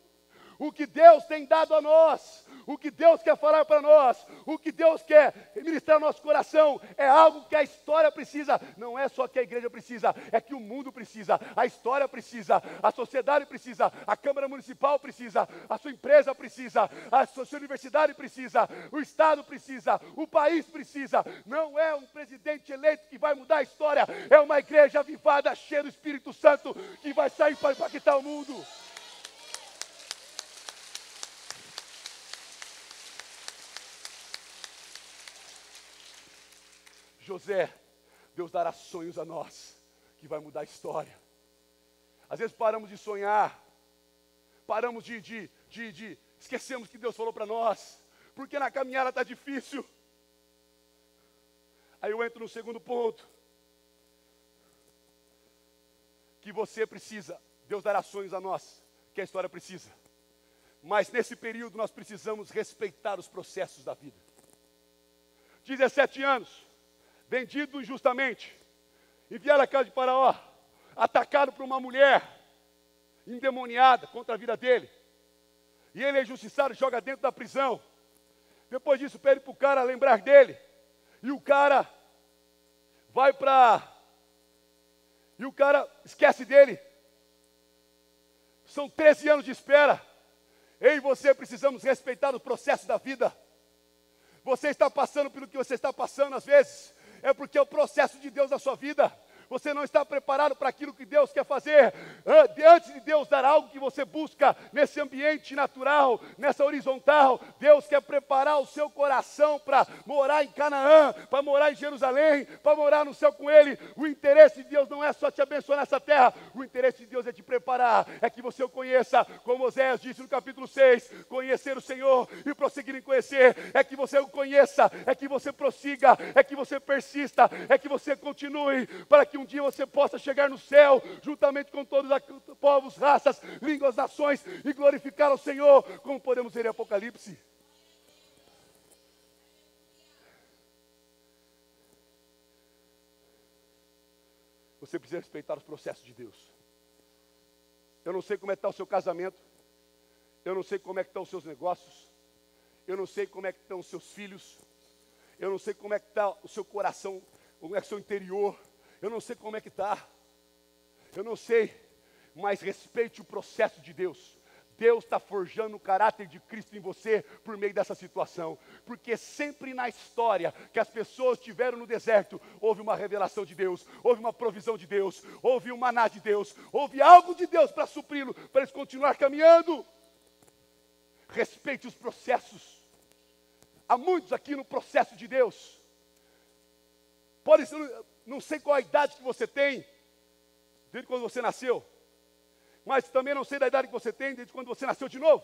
O que Deus tem dado a nós, o que Deus quer falar para nós, o que Deus quer ministrar no nosso coração, é algo que a história precisa. Não é só que a igreja precisa, é que o mundo precisa, a história precisa, a sociedade precisa, a Câmara Municipal precisa, a sua empresa precisa, a sua universidade precisa, o Estado precisa, o país precisa. Não é um presidente eleito que vai mudar a história, é uma igreja avivada, cheia do Espírito Santo, que vai sair para impactar o mundo. José, Deus dará sonhos a nós, que vai mudar a história. Às vezes paramos de sonhar, paramos esquecemos que Deus falou para nós, porque na caminhada está difícil. Aí eu entro no segundo ponto, que você precisa, Deus dará sonhos a nós, que a história precisa. Mas nesse período nós precisamos respeitar os processos da vida. 17 anos. Vendido injustamente, enviado à casa de Faraó, atacado por uma mulher endemoniada contra a vida dele, e ele é injustiçado e joga dentro da prisão. Depois disso pede para o cara lembrar dele, e o cara esquece dele. São 13 anos de espera. Eu e você precisamos respeitar o processo da vida. Você está passando pelo que você está passando às vezes, é porque é o processo de Deus na sua vida. Você não está preparado para aquilo que Deus quer fazer. Antes de Deus dar algo que você busca nesse ambiente natural, nessa horizontal, Deus quer preparar o seu coração para morar em Canaã, para morar em Jerusalém, para morar no céu com Ele. O interesse de Deus não é só te abençoar nessa terra, o interesse de Deus é te preparar, é que você o conheça, como Oséias disse no capítulo 6, conhecer o Senhor e prosseguir em conhecer, é que você o conheça, é que você prossiga, é que você persista, é que você continue, para que um dia você possa chegar no céu, juntamente com todos os povos, raças, línguas, nações, e glorificar ao Senhor, como podemos ver em Apocalipse. Você precisa respeitar os processos de Deus. Eu não sei como é que está o seu casamento, eu não sei como é que estão os seus negócios, eu não sei como é que estão os seus filhos, eu não sei como é que está o seu coração, como é que é o seu interior. Eu não sei como é que está. Eu não sei, mas respeite o processo de Deus. Deus está forjando o caráter de Cristo em você por meio dessa situação. Porque sempre na história que as pessoas tiveram no deserto, houve uma revelação de Deus, houve uma provisão de Deus, houve um maná de Deus, houve algo de Deus para supri-lo, para eles continuar caminhando. Respeite os processos. Há muitos aqui no processo de Deus. Pode ser, não sei qual a idade que você tem, desde quando você nasceu. Mas também não sei da idade que você tem, desde quando você nasceu de novo.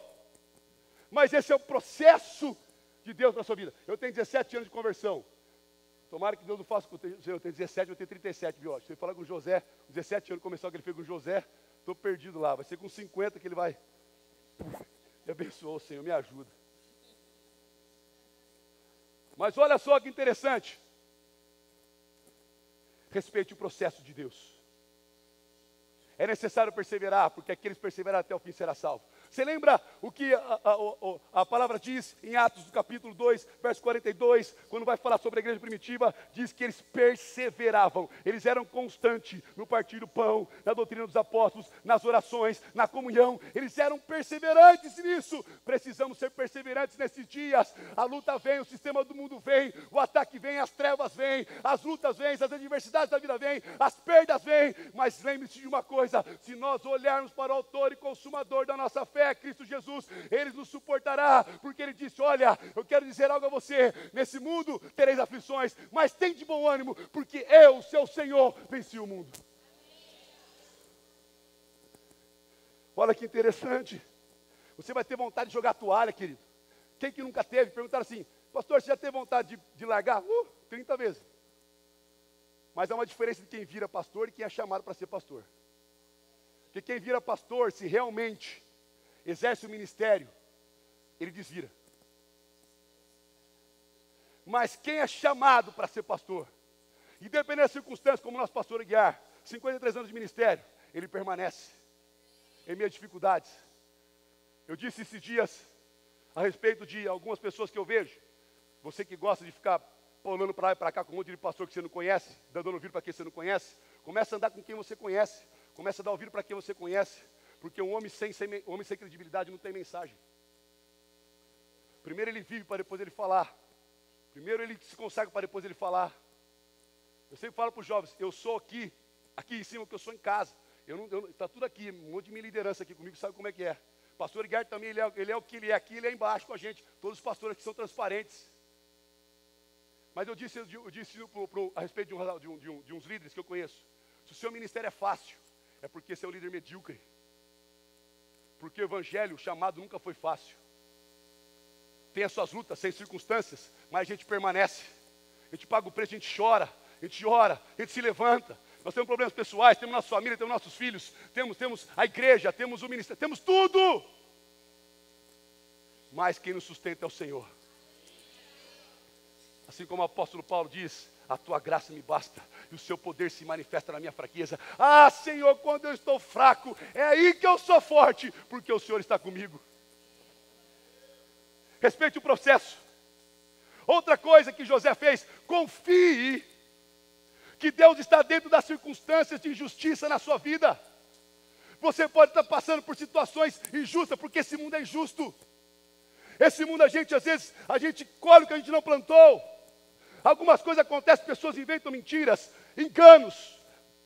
Mas esse é o processo de Deus na sua vida. Eu tenho 17 anos de conversão. Tomara que Deus não faça com eu tenho 17, eu tenho 37, viu? Você fala com José, 17 anos, começou aquele fez com José, estou perdido lá. Vai ser com 50 que ele vai. Me abençoou, Senhor, me ajuda. Mas olha só que interessante. Respeite o processo de Deus. É necessário perseverar, porque aqueles que perseveraram até o fim será salvo. Você lembra o que a palavra diz em Atos do capítulo 2, verso 42, quando vai falar sobre a igreja primitiva, diz que eles perseveravam, eles eram constantes no partir do pão, na doutrina dos apóstolos, nas orações, na comunhão, eles eram perseverantes nisso. Precisamos ser perseverantes nesses dias. A luta vem, o sistema do mundo vem, o ataque vem, as trevas vêm, as lutas vêm, as adversidades da vida vêm, as perdas vêm, mas lembre-se de uma coisa: se nós olharmos para o autor e consumador da nossa fé, Cristo Jesus, Ele nos suportará, porque Ele disse: olha, eu quero dizer algo a você, nesse mundo tereis aflições, mas tem de bom ânimo, porque eu, seu Senhor, venci o mundo. Olha que interessante, você vai ter vontade de jogar toalha, querido. Quem que nunca teve? Perguntaram assim: pastor, você já teve vontade de largar? 30 vezes. Mas há uma diferença de quem vira pastor e quem é chamado para ser pastor. Porque quem vira pastor, se realmente exerce o ministério, ele desvira. Mas quem é chamado para ser pastor, independente das circunstâncias, como nosso pastor Aguiar, 53 anos de ministério, ele permanece em meio a dificuldades. Eu disse esses dias a respeito de algumas pessoas que eu vejo, você que gosta de ficar pulando para lá e para cá com um monte de pastor que você não conhece, dando ouvido para quem você não conhece, começa a andar com quem você conhece, começa a dar ouvido para quem você conhece, porque um homem sem credibilidade não tem mensagem. Primeiro ele vive para depois ele falar. Primeiro ele se consagra para depois ele falar. Eu sempre falo para os jovens: eu sou aqui em cima, que eu sou em casa. Está tudo aqui, um monte de minha liderança aqui comigo, sabe como é que é. Pastor Edgar também, ele é o que ele é aqui, ele é embaixo com a gente. Todos os pastores aqui são transparentes. Mas eu disse a respeito de uns líderes que eu conheço: se o seu ministério é fácil, é porque você é um líder medíocre. Porque o evangelho, o chamado, nunca foi fácil. Tem as suas lutas, sem circunstâncias, mas a gente permanece. A gente paga o preço, a gente chora, a gente ora, a gente se levanta. Nós temos problemas pessoais, temos nossa família, temos nossos filhos, temos a igreja, temos o ministério, temos tudo. Mas quem nos sustenta é o Senhor. Assim como o apóstolo Paulo diz: a tua graça me basta, e o seu poder se manifesta na minha fraqueza. Ah, Senhor, quando eu estou fraco, é aí que eu sou forte, porque o Senhor está comigo. Respeite o processo. Outra coisa que José fez: confie que Deus está dentro das circunstâncias de injustiça na sua vida. Você pode estar passando por situações injustas, porque esse mundo é injusto. Esse mundo, às vezes, a gente colhe o que a gente não plantou. Algumas coisas acontecem, pessoas inventam mentiras, enganos,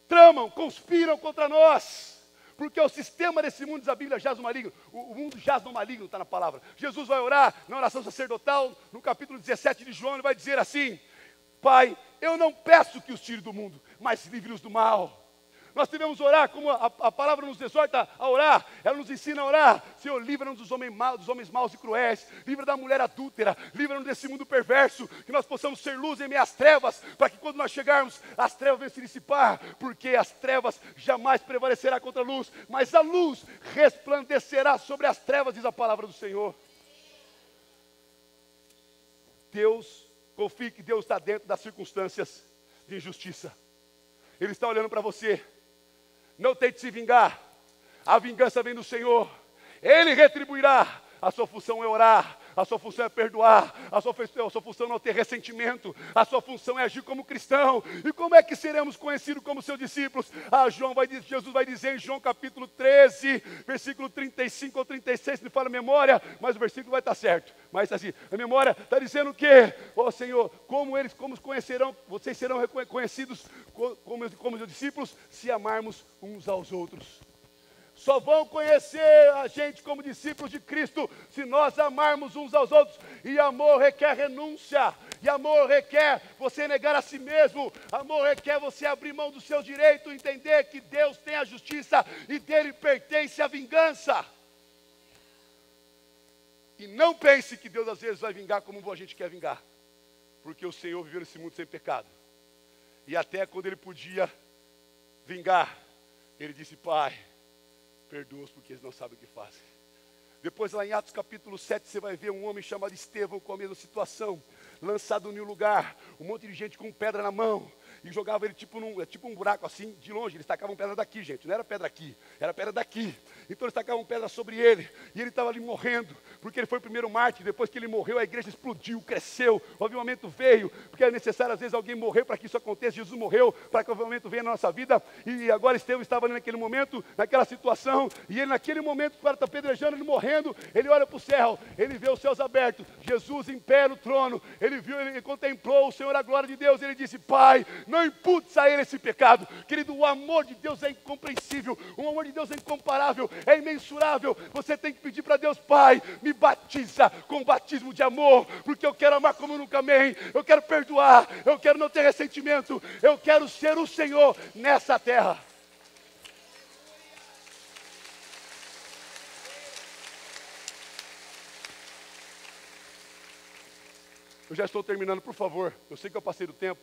tramam, conspiram contra nós. Porque o sistema desse mundo, diz a Bíblia, jaz no maligno. O mundo jaz no maligno, está na palavra. Jesus vai orar na oração sacerdotal, no capítulo 17 de João, ele vai dizer assim: Pai, eu não peço que os tire do mundo, mas livre-os do mal. Nós devemos orar como a palavra nos exorta a orar. Ela nos ensina a orar: Senhor, livra-nos dos homens maus e cruéis, livra da mulher adúltera, livra-nos desse mundo perverso, que nós possamos ser luz em meio às trevas, para que quando nós chegarmos, as trevas venham se dissipar, porque as trevas jamais prevalecerá contra a luz, mas a luz resplandecerá sobre as trevas, diz a palavra do Senhor. Confie que Deus está dentro das circunstâncias de injustiça. Ele está olhando para você. Não tente se vingar. A vingança vem do Senhor. Ele retribuirá. A sua função é orar. a sua função é perdoar, a sua função não é ter ressentimento, a sua função é agir como cristão. E como é que seremos conhecidos como seus discípulos? Jesus vai dizer em João capítulo 13, versículo 35 ou 36, se me fala a memória, mas o versículo vai estar certo. Mas assim, a memória está dizendo o quê? Ó Senhor, como conhecerão, vocês serão reconhecidos como meus discípulos, se amarmos uns aos outros. Só vão conhecer a gente como discípulos de Cristo se nós amarmos uns aos outros. E amor requer renúncia. E amor requer você negar a si mesmo. Amor requer você abrir mão dos seus direitos, entender que Deus tem a justiça e dele pertence a vingança. E não pense que Deus às vezes vai vingar como a gente quer vingar. Porque o Senhor viveu nesse mundo sem pecado. E até quando ele podia vingar, ele disse: Pai, perdoa-os porque eles não sabem o que fazem. Depois lá em Atos capítulo 7, você vai ver um homem chamado Estevão com a mesma situação, lançado em um lugar, um monte de gente com pedra na mão, e jogava ele tipo um buraco assim, de longe. Eles tacavam pedra daqui, gente, não era pedra aqui, era pedra daqui. Então eles tacavam pedra sobre ele, e ele estava ali morrendo, porque ele foi o primeiro mártir. Depois que ele morreu, a igreja explodiu, cresceu, o avivamento veio, porque é necessário às vezes alguém morrer para que isso aconteça. Jesus morreu para que o avivamento venha na nossa vida, e agora Estevão estava ali naquele momento, naquela situação, e ele naquele momento, o cara está apedrejando, ele morrendo, ele olha para o céu, ele vê os céus abertos, Jesus em pé no trono, ele viu, ele contemplou o Senhor, a glória de Deus, ele disse: Pai, não imputes a ele esse pecado. Querido, o amor de Deus é incompreensível, o amor de Deus é incomparável, é imensurável. Você tem que pedir para Deus: Pai, me batiza com o batismo de amor, porque eu quero amar como nunca amei, eu quero perdoar, eu quero não ter ressentimento, eu quero ser o Senhor nessa terra. Eu já estou terminando, por favor. Eu sei que eu passei do tempo.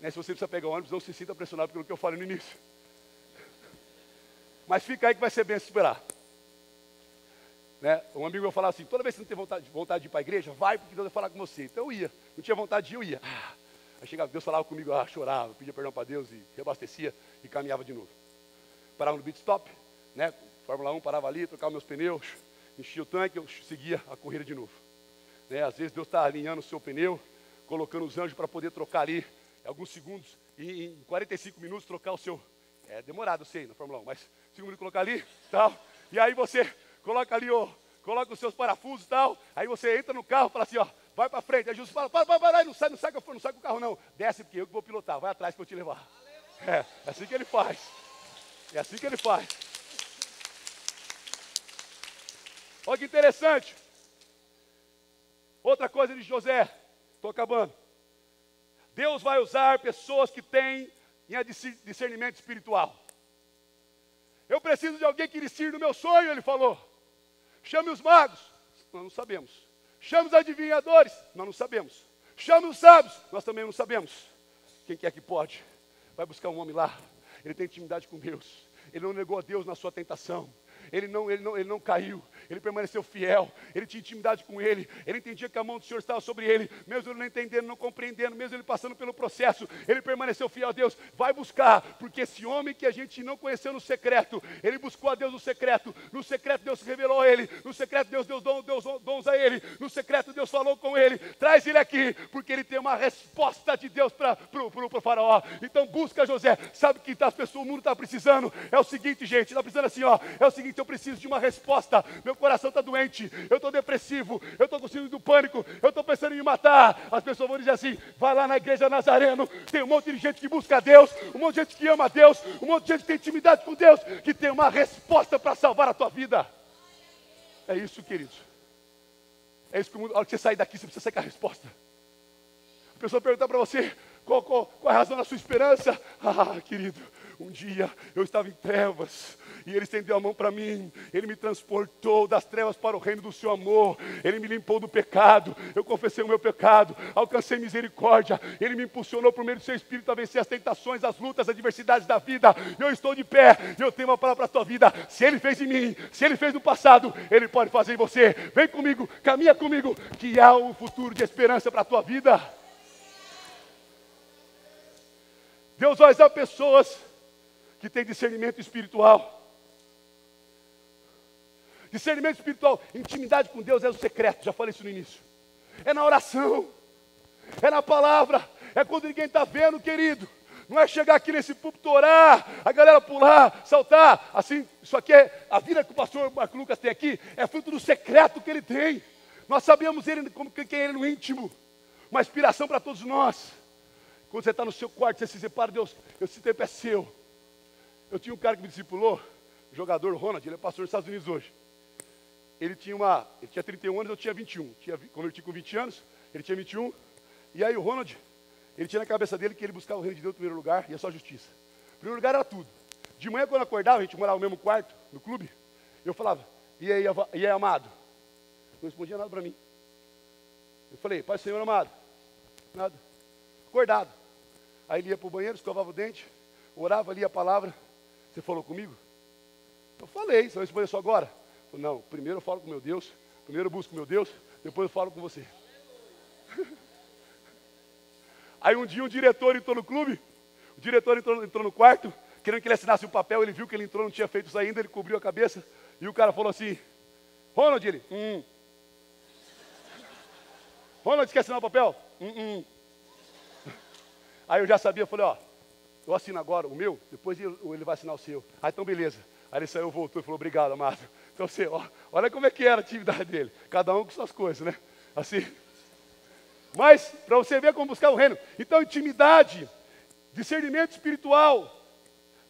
Se você precisa pegar o ônibus, não se sinta pressionado pelo que eu falei no início. Mas fica aí que vai ser bem se esperar. Um amigo meu falava assim: toda vez que você não tem vontade de ir para a igreja, vai, porque Deus vai falar com você. Então eu ia. Não tinha vontade de ir, eu ia. Aí chegava, Deus falava comigo, chorava, pedia perdão para Deus e reabastecia e caminhava de novo. Parava no pit stop, Fórmula 1, parava ali, trocava meus pneus, enchia o tanque, eu seguia a corrida de novo. Às vezes Deus está alinhando o seu pneu, colocando os anjos para poder trocar ali alguns segundos, e em 45 minutos trocar o seu. É demorado, eu sei, na Fórmula 1, mas 5 minutos colocar ali, tal. E aí você coloca ali, coloca os seus parafusos, tal. Aí você entra no carro e fala assim, vai para frente. Aí Jesus fala: para, não sai com o carro não. Desce, porque eu que vou pilotar, vai atrás que eu vou te levar. É assim que ele faz. É assim que ele faz. Olha que interessante. Outra coisa de José, estou acabando. Deus vai usar pessoas que têm discernimento espiritual. Eu preciso de alguém que discirna o meu sonho, ele falou. Chame os magos, nós não sabemos. Chame os adivinhadores, nós não sabemos. Chame os sábios, nós também não sabemos. Quem quer que pode, vai buscar um homem lá. Ele tem intimidade com Deus. Ele não negou a Deus na sua tentação. Ele não caiu, ele permaneceu fiel, ele tinha intimidade com ele, ele entendia que a mão do Senhor estava sobre ele, mesmo ele não entendendo, não compreendendo, mesmo ele passando pelo processo, ele permaneceu fiel a Deus. Vai buscar, porque esse homem que a gente não conheceu no secreto, ele buscou a Deus no secreto Deus se revelou a ele, no secreto Deus deu dons a ele, no secreto Deus falou com ele. Traz ele aqui, porque ele tem uma resposta de Deus para o faraó. Então busca José. Sabe o que as pessoas, o mundo está precisando? É o seguinte, gente, está precisando assim, é o seguinte: eu preciso de uma resposta. Meu coração está doente, eu estou depressivo, eu estou com síndrome do pânico, eu estou pensando em me matar. As pessoas vão dizer assim: vai lá na igreja Nazareno, tem um monte de gente que busca a Deus, um monte de gente que ama a Deus, um monte de gente que tem intimidade com Deus, que tem uma resposta para salvar a tua vida. É isso, queridos. É isso que o mundo, a hora que você sair daqui, você precisa sair com a resposta. A pessoa perguntar para você: qual é a razão da sua esperança? Querido, um dia eu estava em trevas e Ele estendeu a mão para mim. Ele me transportou das trevas para o reino do seu amor. Ele me limpou do pecado. Eu confessei o meu pecado, alcancei misericórdia. Ele me impulsionou por meio do seu Espírito a vencer as tentações, as lutas, as adversidades da vida. Eu estou de pé, eu tenho uma palavra para a tua vida. Se Ele fez em mim, se Ele fez no passado, Ele pode fazer em você. Vem comigo, caminha comigo, que há um futuro de esperança para a tua vida. Deus vai usar pessoas que têm discernimento espiritual. Discernimento espiritual, intimidade com Deus é o secreto, já falei isso no início. É na oração, é na palavra, é quando ninguém está vendo, querido. Não é chegar aqui nesse púlpito, orar, a galera pular, saltar. Assim, isso aqui é a vida que o pastor Marco Lucas tem aqui, é fruto do secreto que ele tem. Nós sabemos ele como quem é ele no íntimo. Uma inspiração para todos nós. Quando você está no seu quarto, você se separa, Deus, esse tempo é seu. Eu tinha um cara que me discipulou, o jogador Ronald, ele é pastor nos Estados Unidos hoje. Ele tinha 31 anos, eu tinha 21. Converti com 20 anos, ele tinha 21. E aí o Ronald, ele tinha na cabeça dele que ele buscava o reino de Deus em primeiro lugar e a sua justiça. Em primeiro lugar era tudo. De manhã, quando eu acordava, a gente morava no mesmo quarto, no clube, eu falava, e aí, amado? Não respondia nada para mim. Eu falei, Pai Senhor amado, nada. Acordado. Aí ele ia para o banheiro, escovava o dente, orava, lia a palavra. Você falou comigo? Eu falei, você vai responder só agora? Eu falei, não, primeiro eu falo com meu Deus, primeiro eu busco meu Deus, depois eu falo com você. Aí um dia um diretor entrou no clube, o diretor entrou no quarto, querendo que ele assinasse um papel, ele viu que ele entrou, não tinha feito isso ainda, ele cobriu a cabeça, e o cara falou assim, Ronald, ele, Ronald, quer assinar o papel? Aí eu já sabia, falei, ó, eu assino agora o meu, depois ele vai assinar o seu. Aí então beleza. Aí ele saiu, voltou e falou, obrigado, amado. Então você, ó, olha como é que era a atividade dele. Cada um com suas coisas, né? Assim. Mas, para você ver como buscar o reino. Então, intimidade, discernimento espiritual.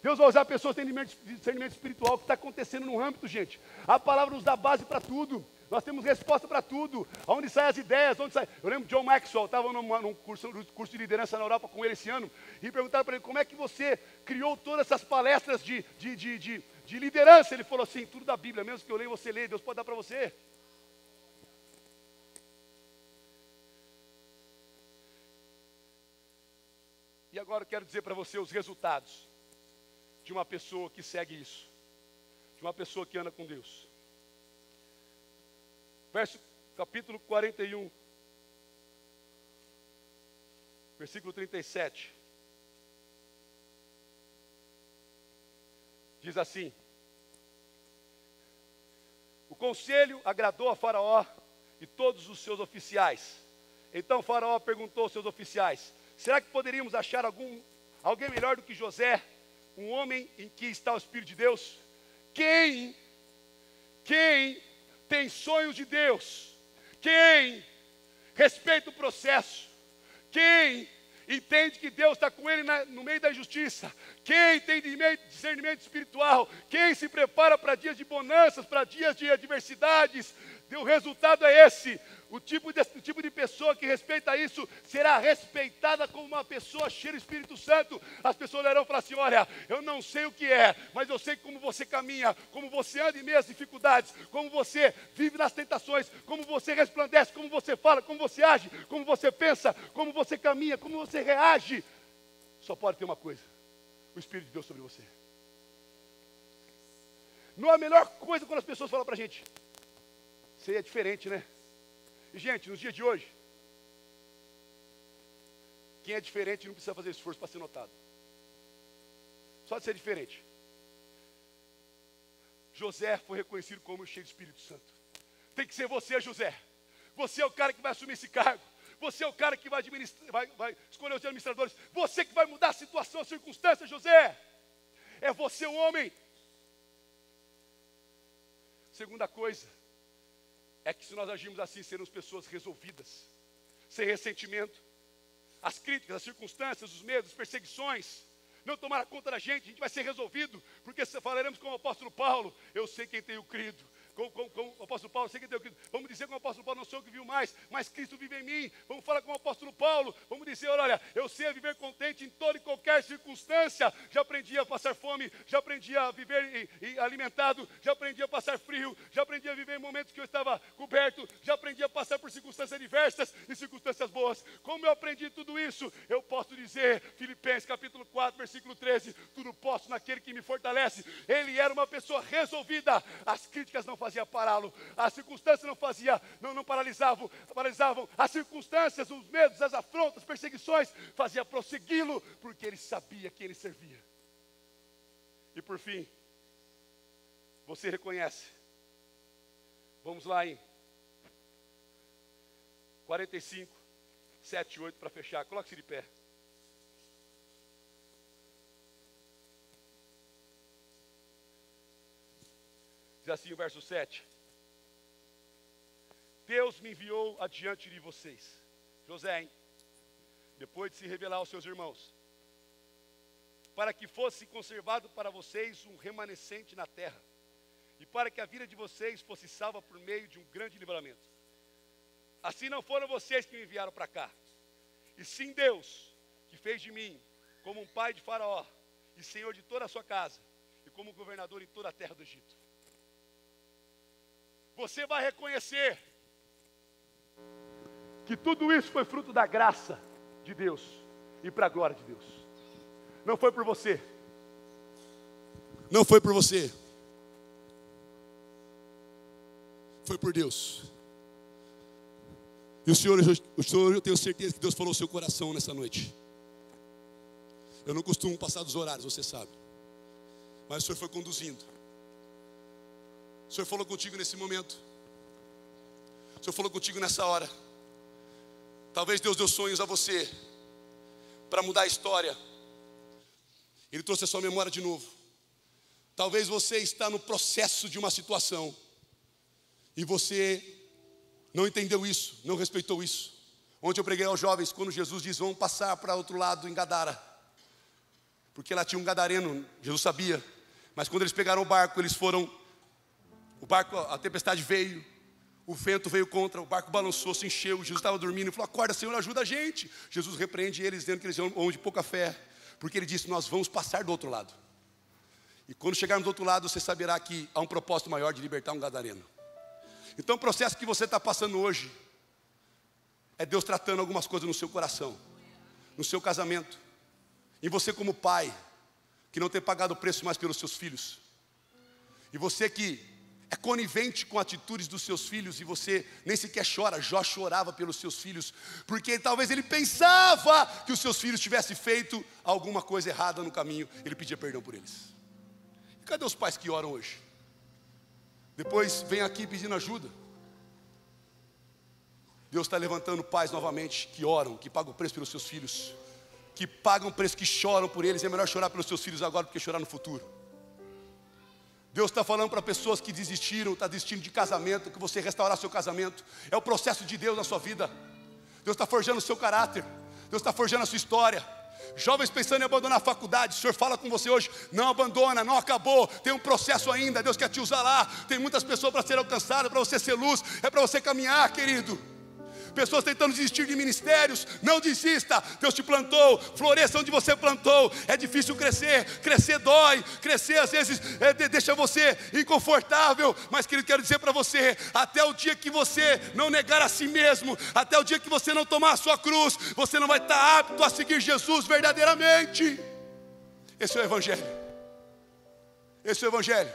Deus vai usar pessoas que têm discernimento espiritual. O que está acontecendo no âmbito, gente? A palavra nos dá base para tudo. Nós temos resposta para tudo. Aonde saem as ideias, onde sai. Eu lembro de John Maxwell, estava num curso de liderança na Europa com ele esse ano, e perguntaram para ele, como é que você criou todas essas palestras de liderança? Ele falou assim, tudo da Bíblia, mesmo que eu leia, você lê, Deus pode dar para você. E agora eu quero dizer para você os resultados de uma pessoa que segue isso, de uma pessoa que anda com Deus. Capítulo 41, versículo 37. Diz assim: o conselho agradou a Faraó e todos os seus oficiais. Então Faraó perguntou aos seus oficiais: será que poderíamos achar alguém melhor do que José, um homem em que está o Espírito de Deus? Quem tem sonhos de Deus? Quem respeita o processo? Quem entende que Deus está com ele no meio da injustiça? Quem tem discernimento espiritual? Quem se prepara para dias de bonanças, para dias de adversidades? O resultado é esse. O tipo de pessoa que respeita isso será respeitada como uma pessoa cheia do Espírito Santo. As pessoas olharão e falarão assim, olha, eu não sei o que é, mas eu sei como você caminha, como você anda em meio às dificuldades, como você vive nas tentações, como você resplandece, como você fala, como você age, como você pensa, como você caminha, como você reage. Só pode ter uma coisa, o Espírito de Deus sobre você. Não é a melhor coisa quando as pessoas falam para a gente, você é diferente, né? E, gente, nos dias de hoje, quem é diferente não precisa fazer esforço para ser notado. Só de ser diferente. José foi reconhecido como cheio do Espírito Santo. Tem que ser você, José. Você é o cara que vai assumir esse cargo. Você é o cara que vai escolher os administradores. Você que vai mudar a situação, a circunstância, José. É você o homem. Segunda coisa, é que se nós agirmos assim, seremos pessoas resolvidas, sem ressentimento. As críticas, as circunstâncias, os medos, as perseguições, não tomará conta da gente, a gente vai ser resolvido, porque falaremos com o apóstolo Paulo, eu sei quem tenho crido. Com o apóstolo Paulo, sei que Deus, vamos dizer com o apóstolo Paulo, não sou o que viu mais, mas Cristo vive em mim. Vamos falar com o apóstolo Paulo, vamos dizer, olha, eu sei viver contente em toda e qualquer circunstância. Já aprendi a passar fome, já aprendi a viver alimentado, já aprendi a passar frio, já aprendi a viver em momentos que eu estava coberto, já aprendi a passar por circunstâncias diversas e circunstâncias boas. Como eu aprendi tudo isso, eu posso dizer, Filipenses capítulo 4, versículo 13, tudo posso naquele que me fortalece. Ele era uma pessoa resolvida, as críticas não faziam pará-lo, as circunstâncias não paralisavam, as circunstâncias, os medos, as afrontas, as perseguições, fazia prossegui-lo, porque ele sabia que ele servia. E por fim, você reconhece Vamos lá em 45, 7 e 8 para fechar. Coloque-se de pé. Diz assim o verso 7. Deus me enviou adiante de vocês, José, hein? Depois de se revelar aos seus irmãos, para que fosse conservado para vocês um remanescente na terra, e para que a vida de vocês fosse salva por meio de um grande livramento. Assim não foram vocês que me enviaram para cá, e sim Deus, que fez de mim como um pai de Faraó, e senhor de toda a sua casa, e como governador em toda a terra do Egito. Você vai reconhecer que tudo isso foi fruto da graça de Deus e para a glória de Deus. Não foi por você. Não foi por você. Foi por Deus. E o Senhor, eu tenho certeza que Deus falou ao seu coração nessa noite. Eu não costumo passar dos horários, você sabe. Mas o Senhor foi conduzindo. O Senhor falou contigo nesse momento. O Senhor falou contigo nessa hora. Talvez Deus deu sonhos a você para mudar a história. Ele trouxe a sua memória de novo. Talvez você está no processo de uma situação e você não entendeu isso, não respeitou isso. Ontem eu preguei aos jovens quando Jesus diz: vamos passar para outro lado em Gadara, porque lá tinha um gadareno. Jesus sabia, mas quando eles pegaram o barco, a tempestade veio, o vento veio contra, o barco balançou, se encheu. Jesus estava dormindo e falou: acorda, Senhor, ajuda a gente. Jesus repreende eles, dizendo que eles vão de pouca fé, porque ele disse: nós vamos passar do outro lado. E quando chegarmos do outro lado, você saberá que há um propósito maior de libertar um gadareno. Então o processo que você está passando hoje é Deus tratando algumas coisas no seu coração, no seu casamento, em você como pai, que não tem pagado o preço mais pelos seus filhos, e você que é conivente com atitudes dos seus filhos, e você nem sequer chora. Jó chorava pelos seus filhos, porque talvez ele pensava que os seus filhos tivessem feito alguma coisa errada no caminho. Ele pedia perdão por eles. E cadê os pais que oram hoje? Depois vem aqui pedindo ajuda. Deus está levantando pais novamente, que oram, que pagam o preço pelos seus filhos, que pagam o preço, que choram por eles. É melhor chorar pelos seus filhos agora do que chorar no futuro. Deus está falando para pessoas que desistiram, está desistindo de casamento, que você restaurar seu casamento. É o processo de Deus na sua vida. Deus está forjando o seu caráter. Deus está forjando a sua história. Jovens pensando em abandonar a faculdade, o Senhor fala com você hoje: não abandona, não acabou, tem um processo ainda. Deus quer te usar lá. Tem muitas pessoas para serem alcançadas, para você ser luz, é para você caminhar, querido. Pessoas tentando desistir de ministérios, não desista. Deus te plantou, floresça onde você plantou. É difícil crescer dói, crescer às vezes deixa você inconfortável. Mas querido, quero dizer para você: até o dia que você não negar a si mesmo, até o dia que você não tomar a sua cruz, você não vai estar apto a seguir Jesus verdadeiramente. Esse é o Evangelho. Esse é o Evangelho.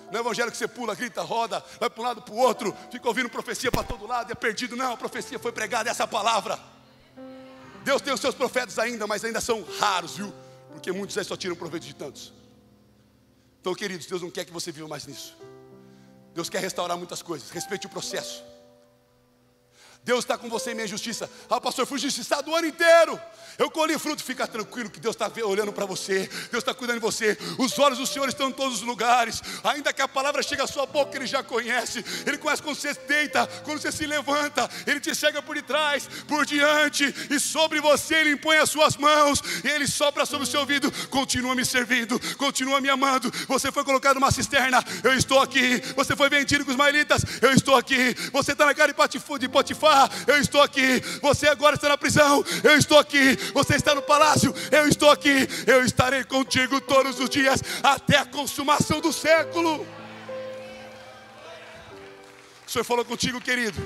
Não é o evangelho que você pula, grita, roda, vai para um lado para o outro, fica ouvindo profecia para todo lado e é perdido. Não, a profecia foi pregada, essa palavra. Deus tem os seus profetas ainda, mas ainda são raros, viu? Porque muitos aí só tiram proveito de tantos. Então, queridos, Deus não quer que você viva mais nisso. Deus quer restaurar muitas coisas. Respeite o processo. Deus está com você em minha justiça. Ah, pastor, fui justiçado o ano inteiro. Eu colhi fruto. Fica tranquilo que Deus está olhando para você. Deus está cuidando de você. Os olhos do Senhor estão em todos os lugares. Ainda que a palavra chegue à sua boca, Ele já conhece. Ele conhece quando você deita, quando você se levanta. Ele te chega por detrás, por diante. E sobre você Ele impõe as suas mãos. E Ele sopra sobre o seu ouvido. Continua me servindo, continua me amando. Você foi colocado numa cisterna, eu estou aqui. Você foi vendido com os ismaelitas, eu estou aqui. Você está na casa de Potifar, eu estou aqui. Você agora está na prisão, eu estou aqui. Você está no palácio, eu estou aqui. Eu estarei contigo todos os dias, até a consumação do século. O Senhor falou contigo, querido.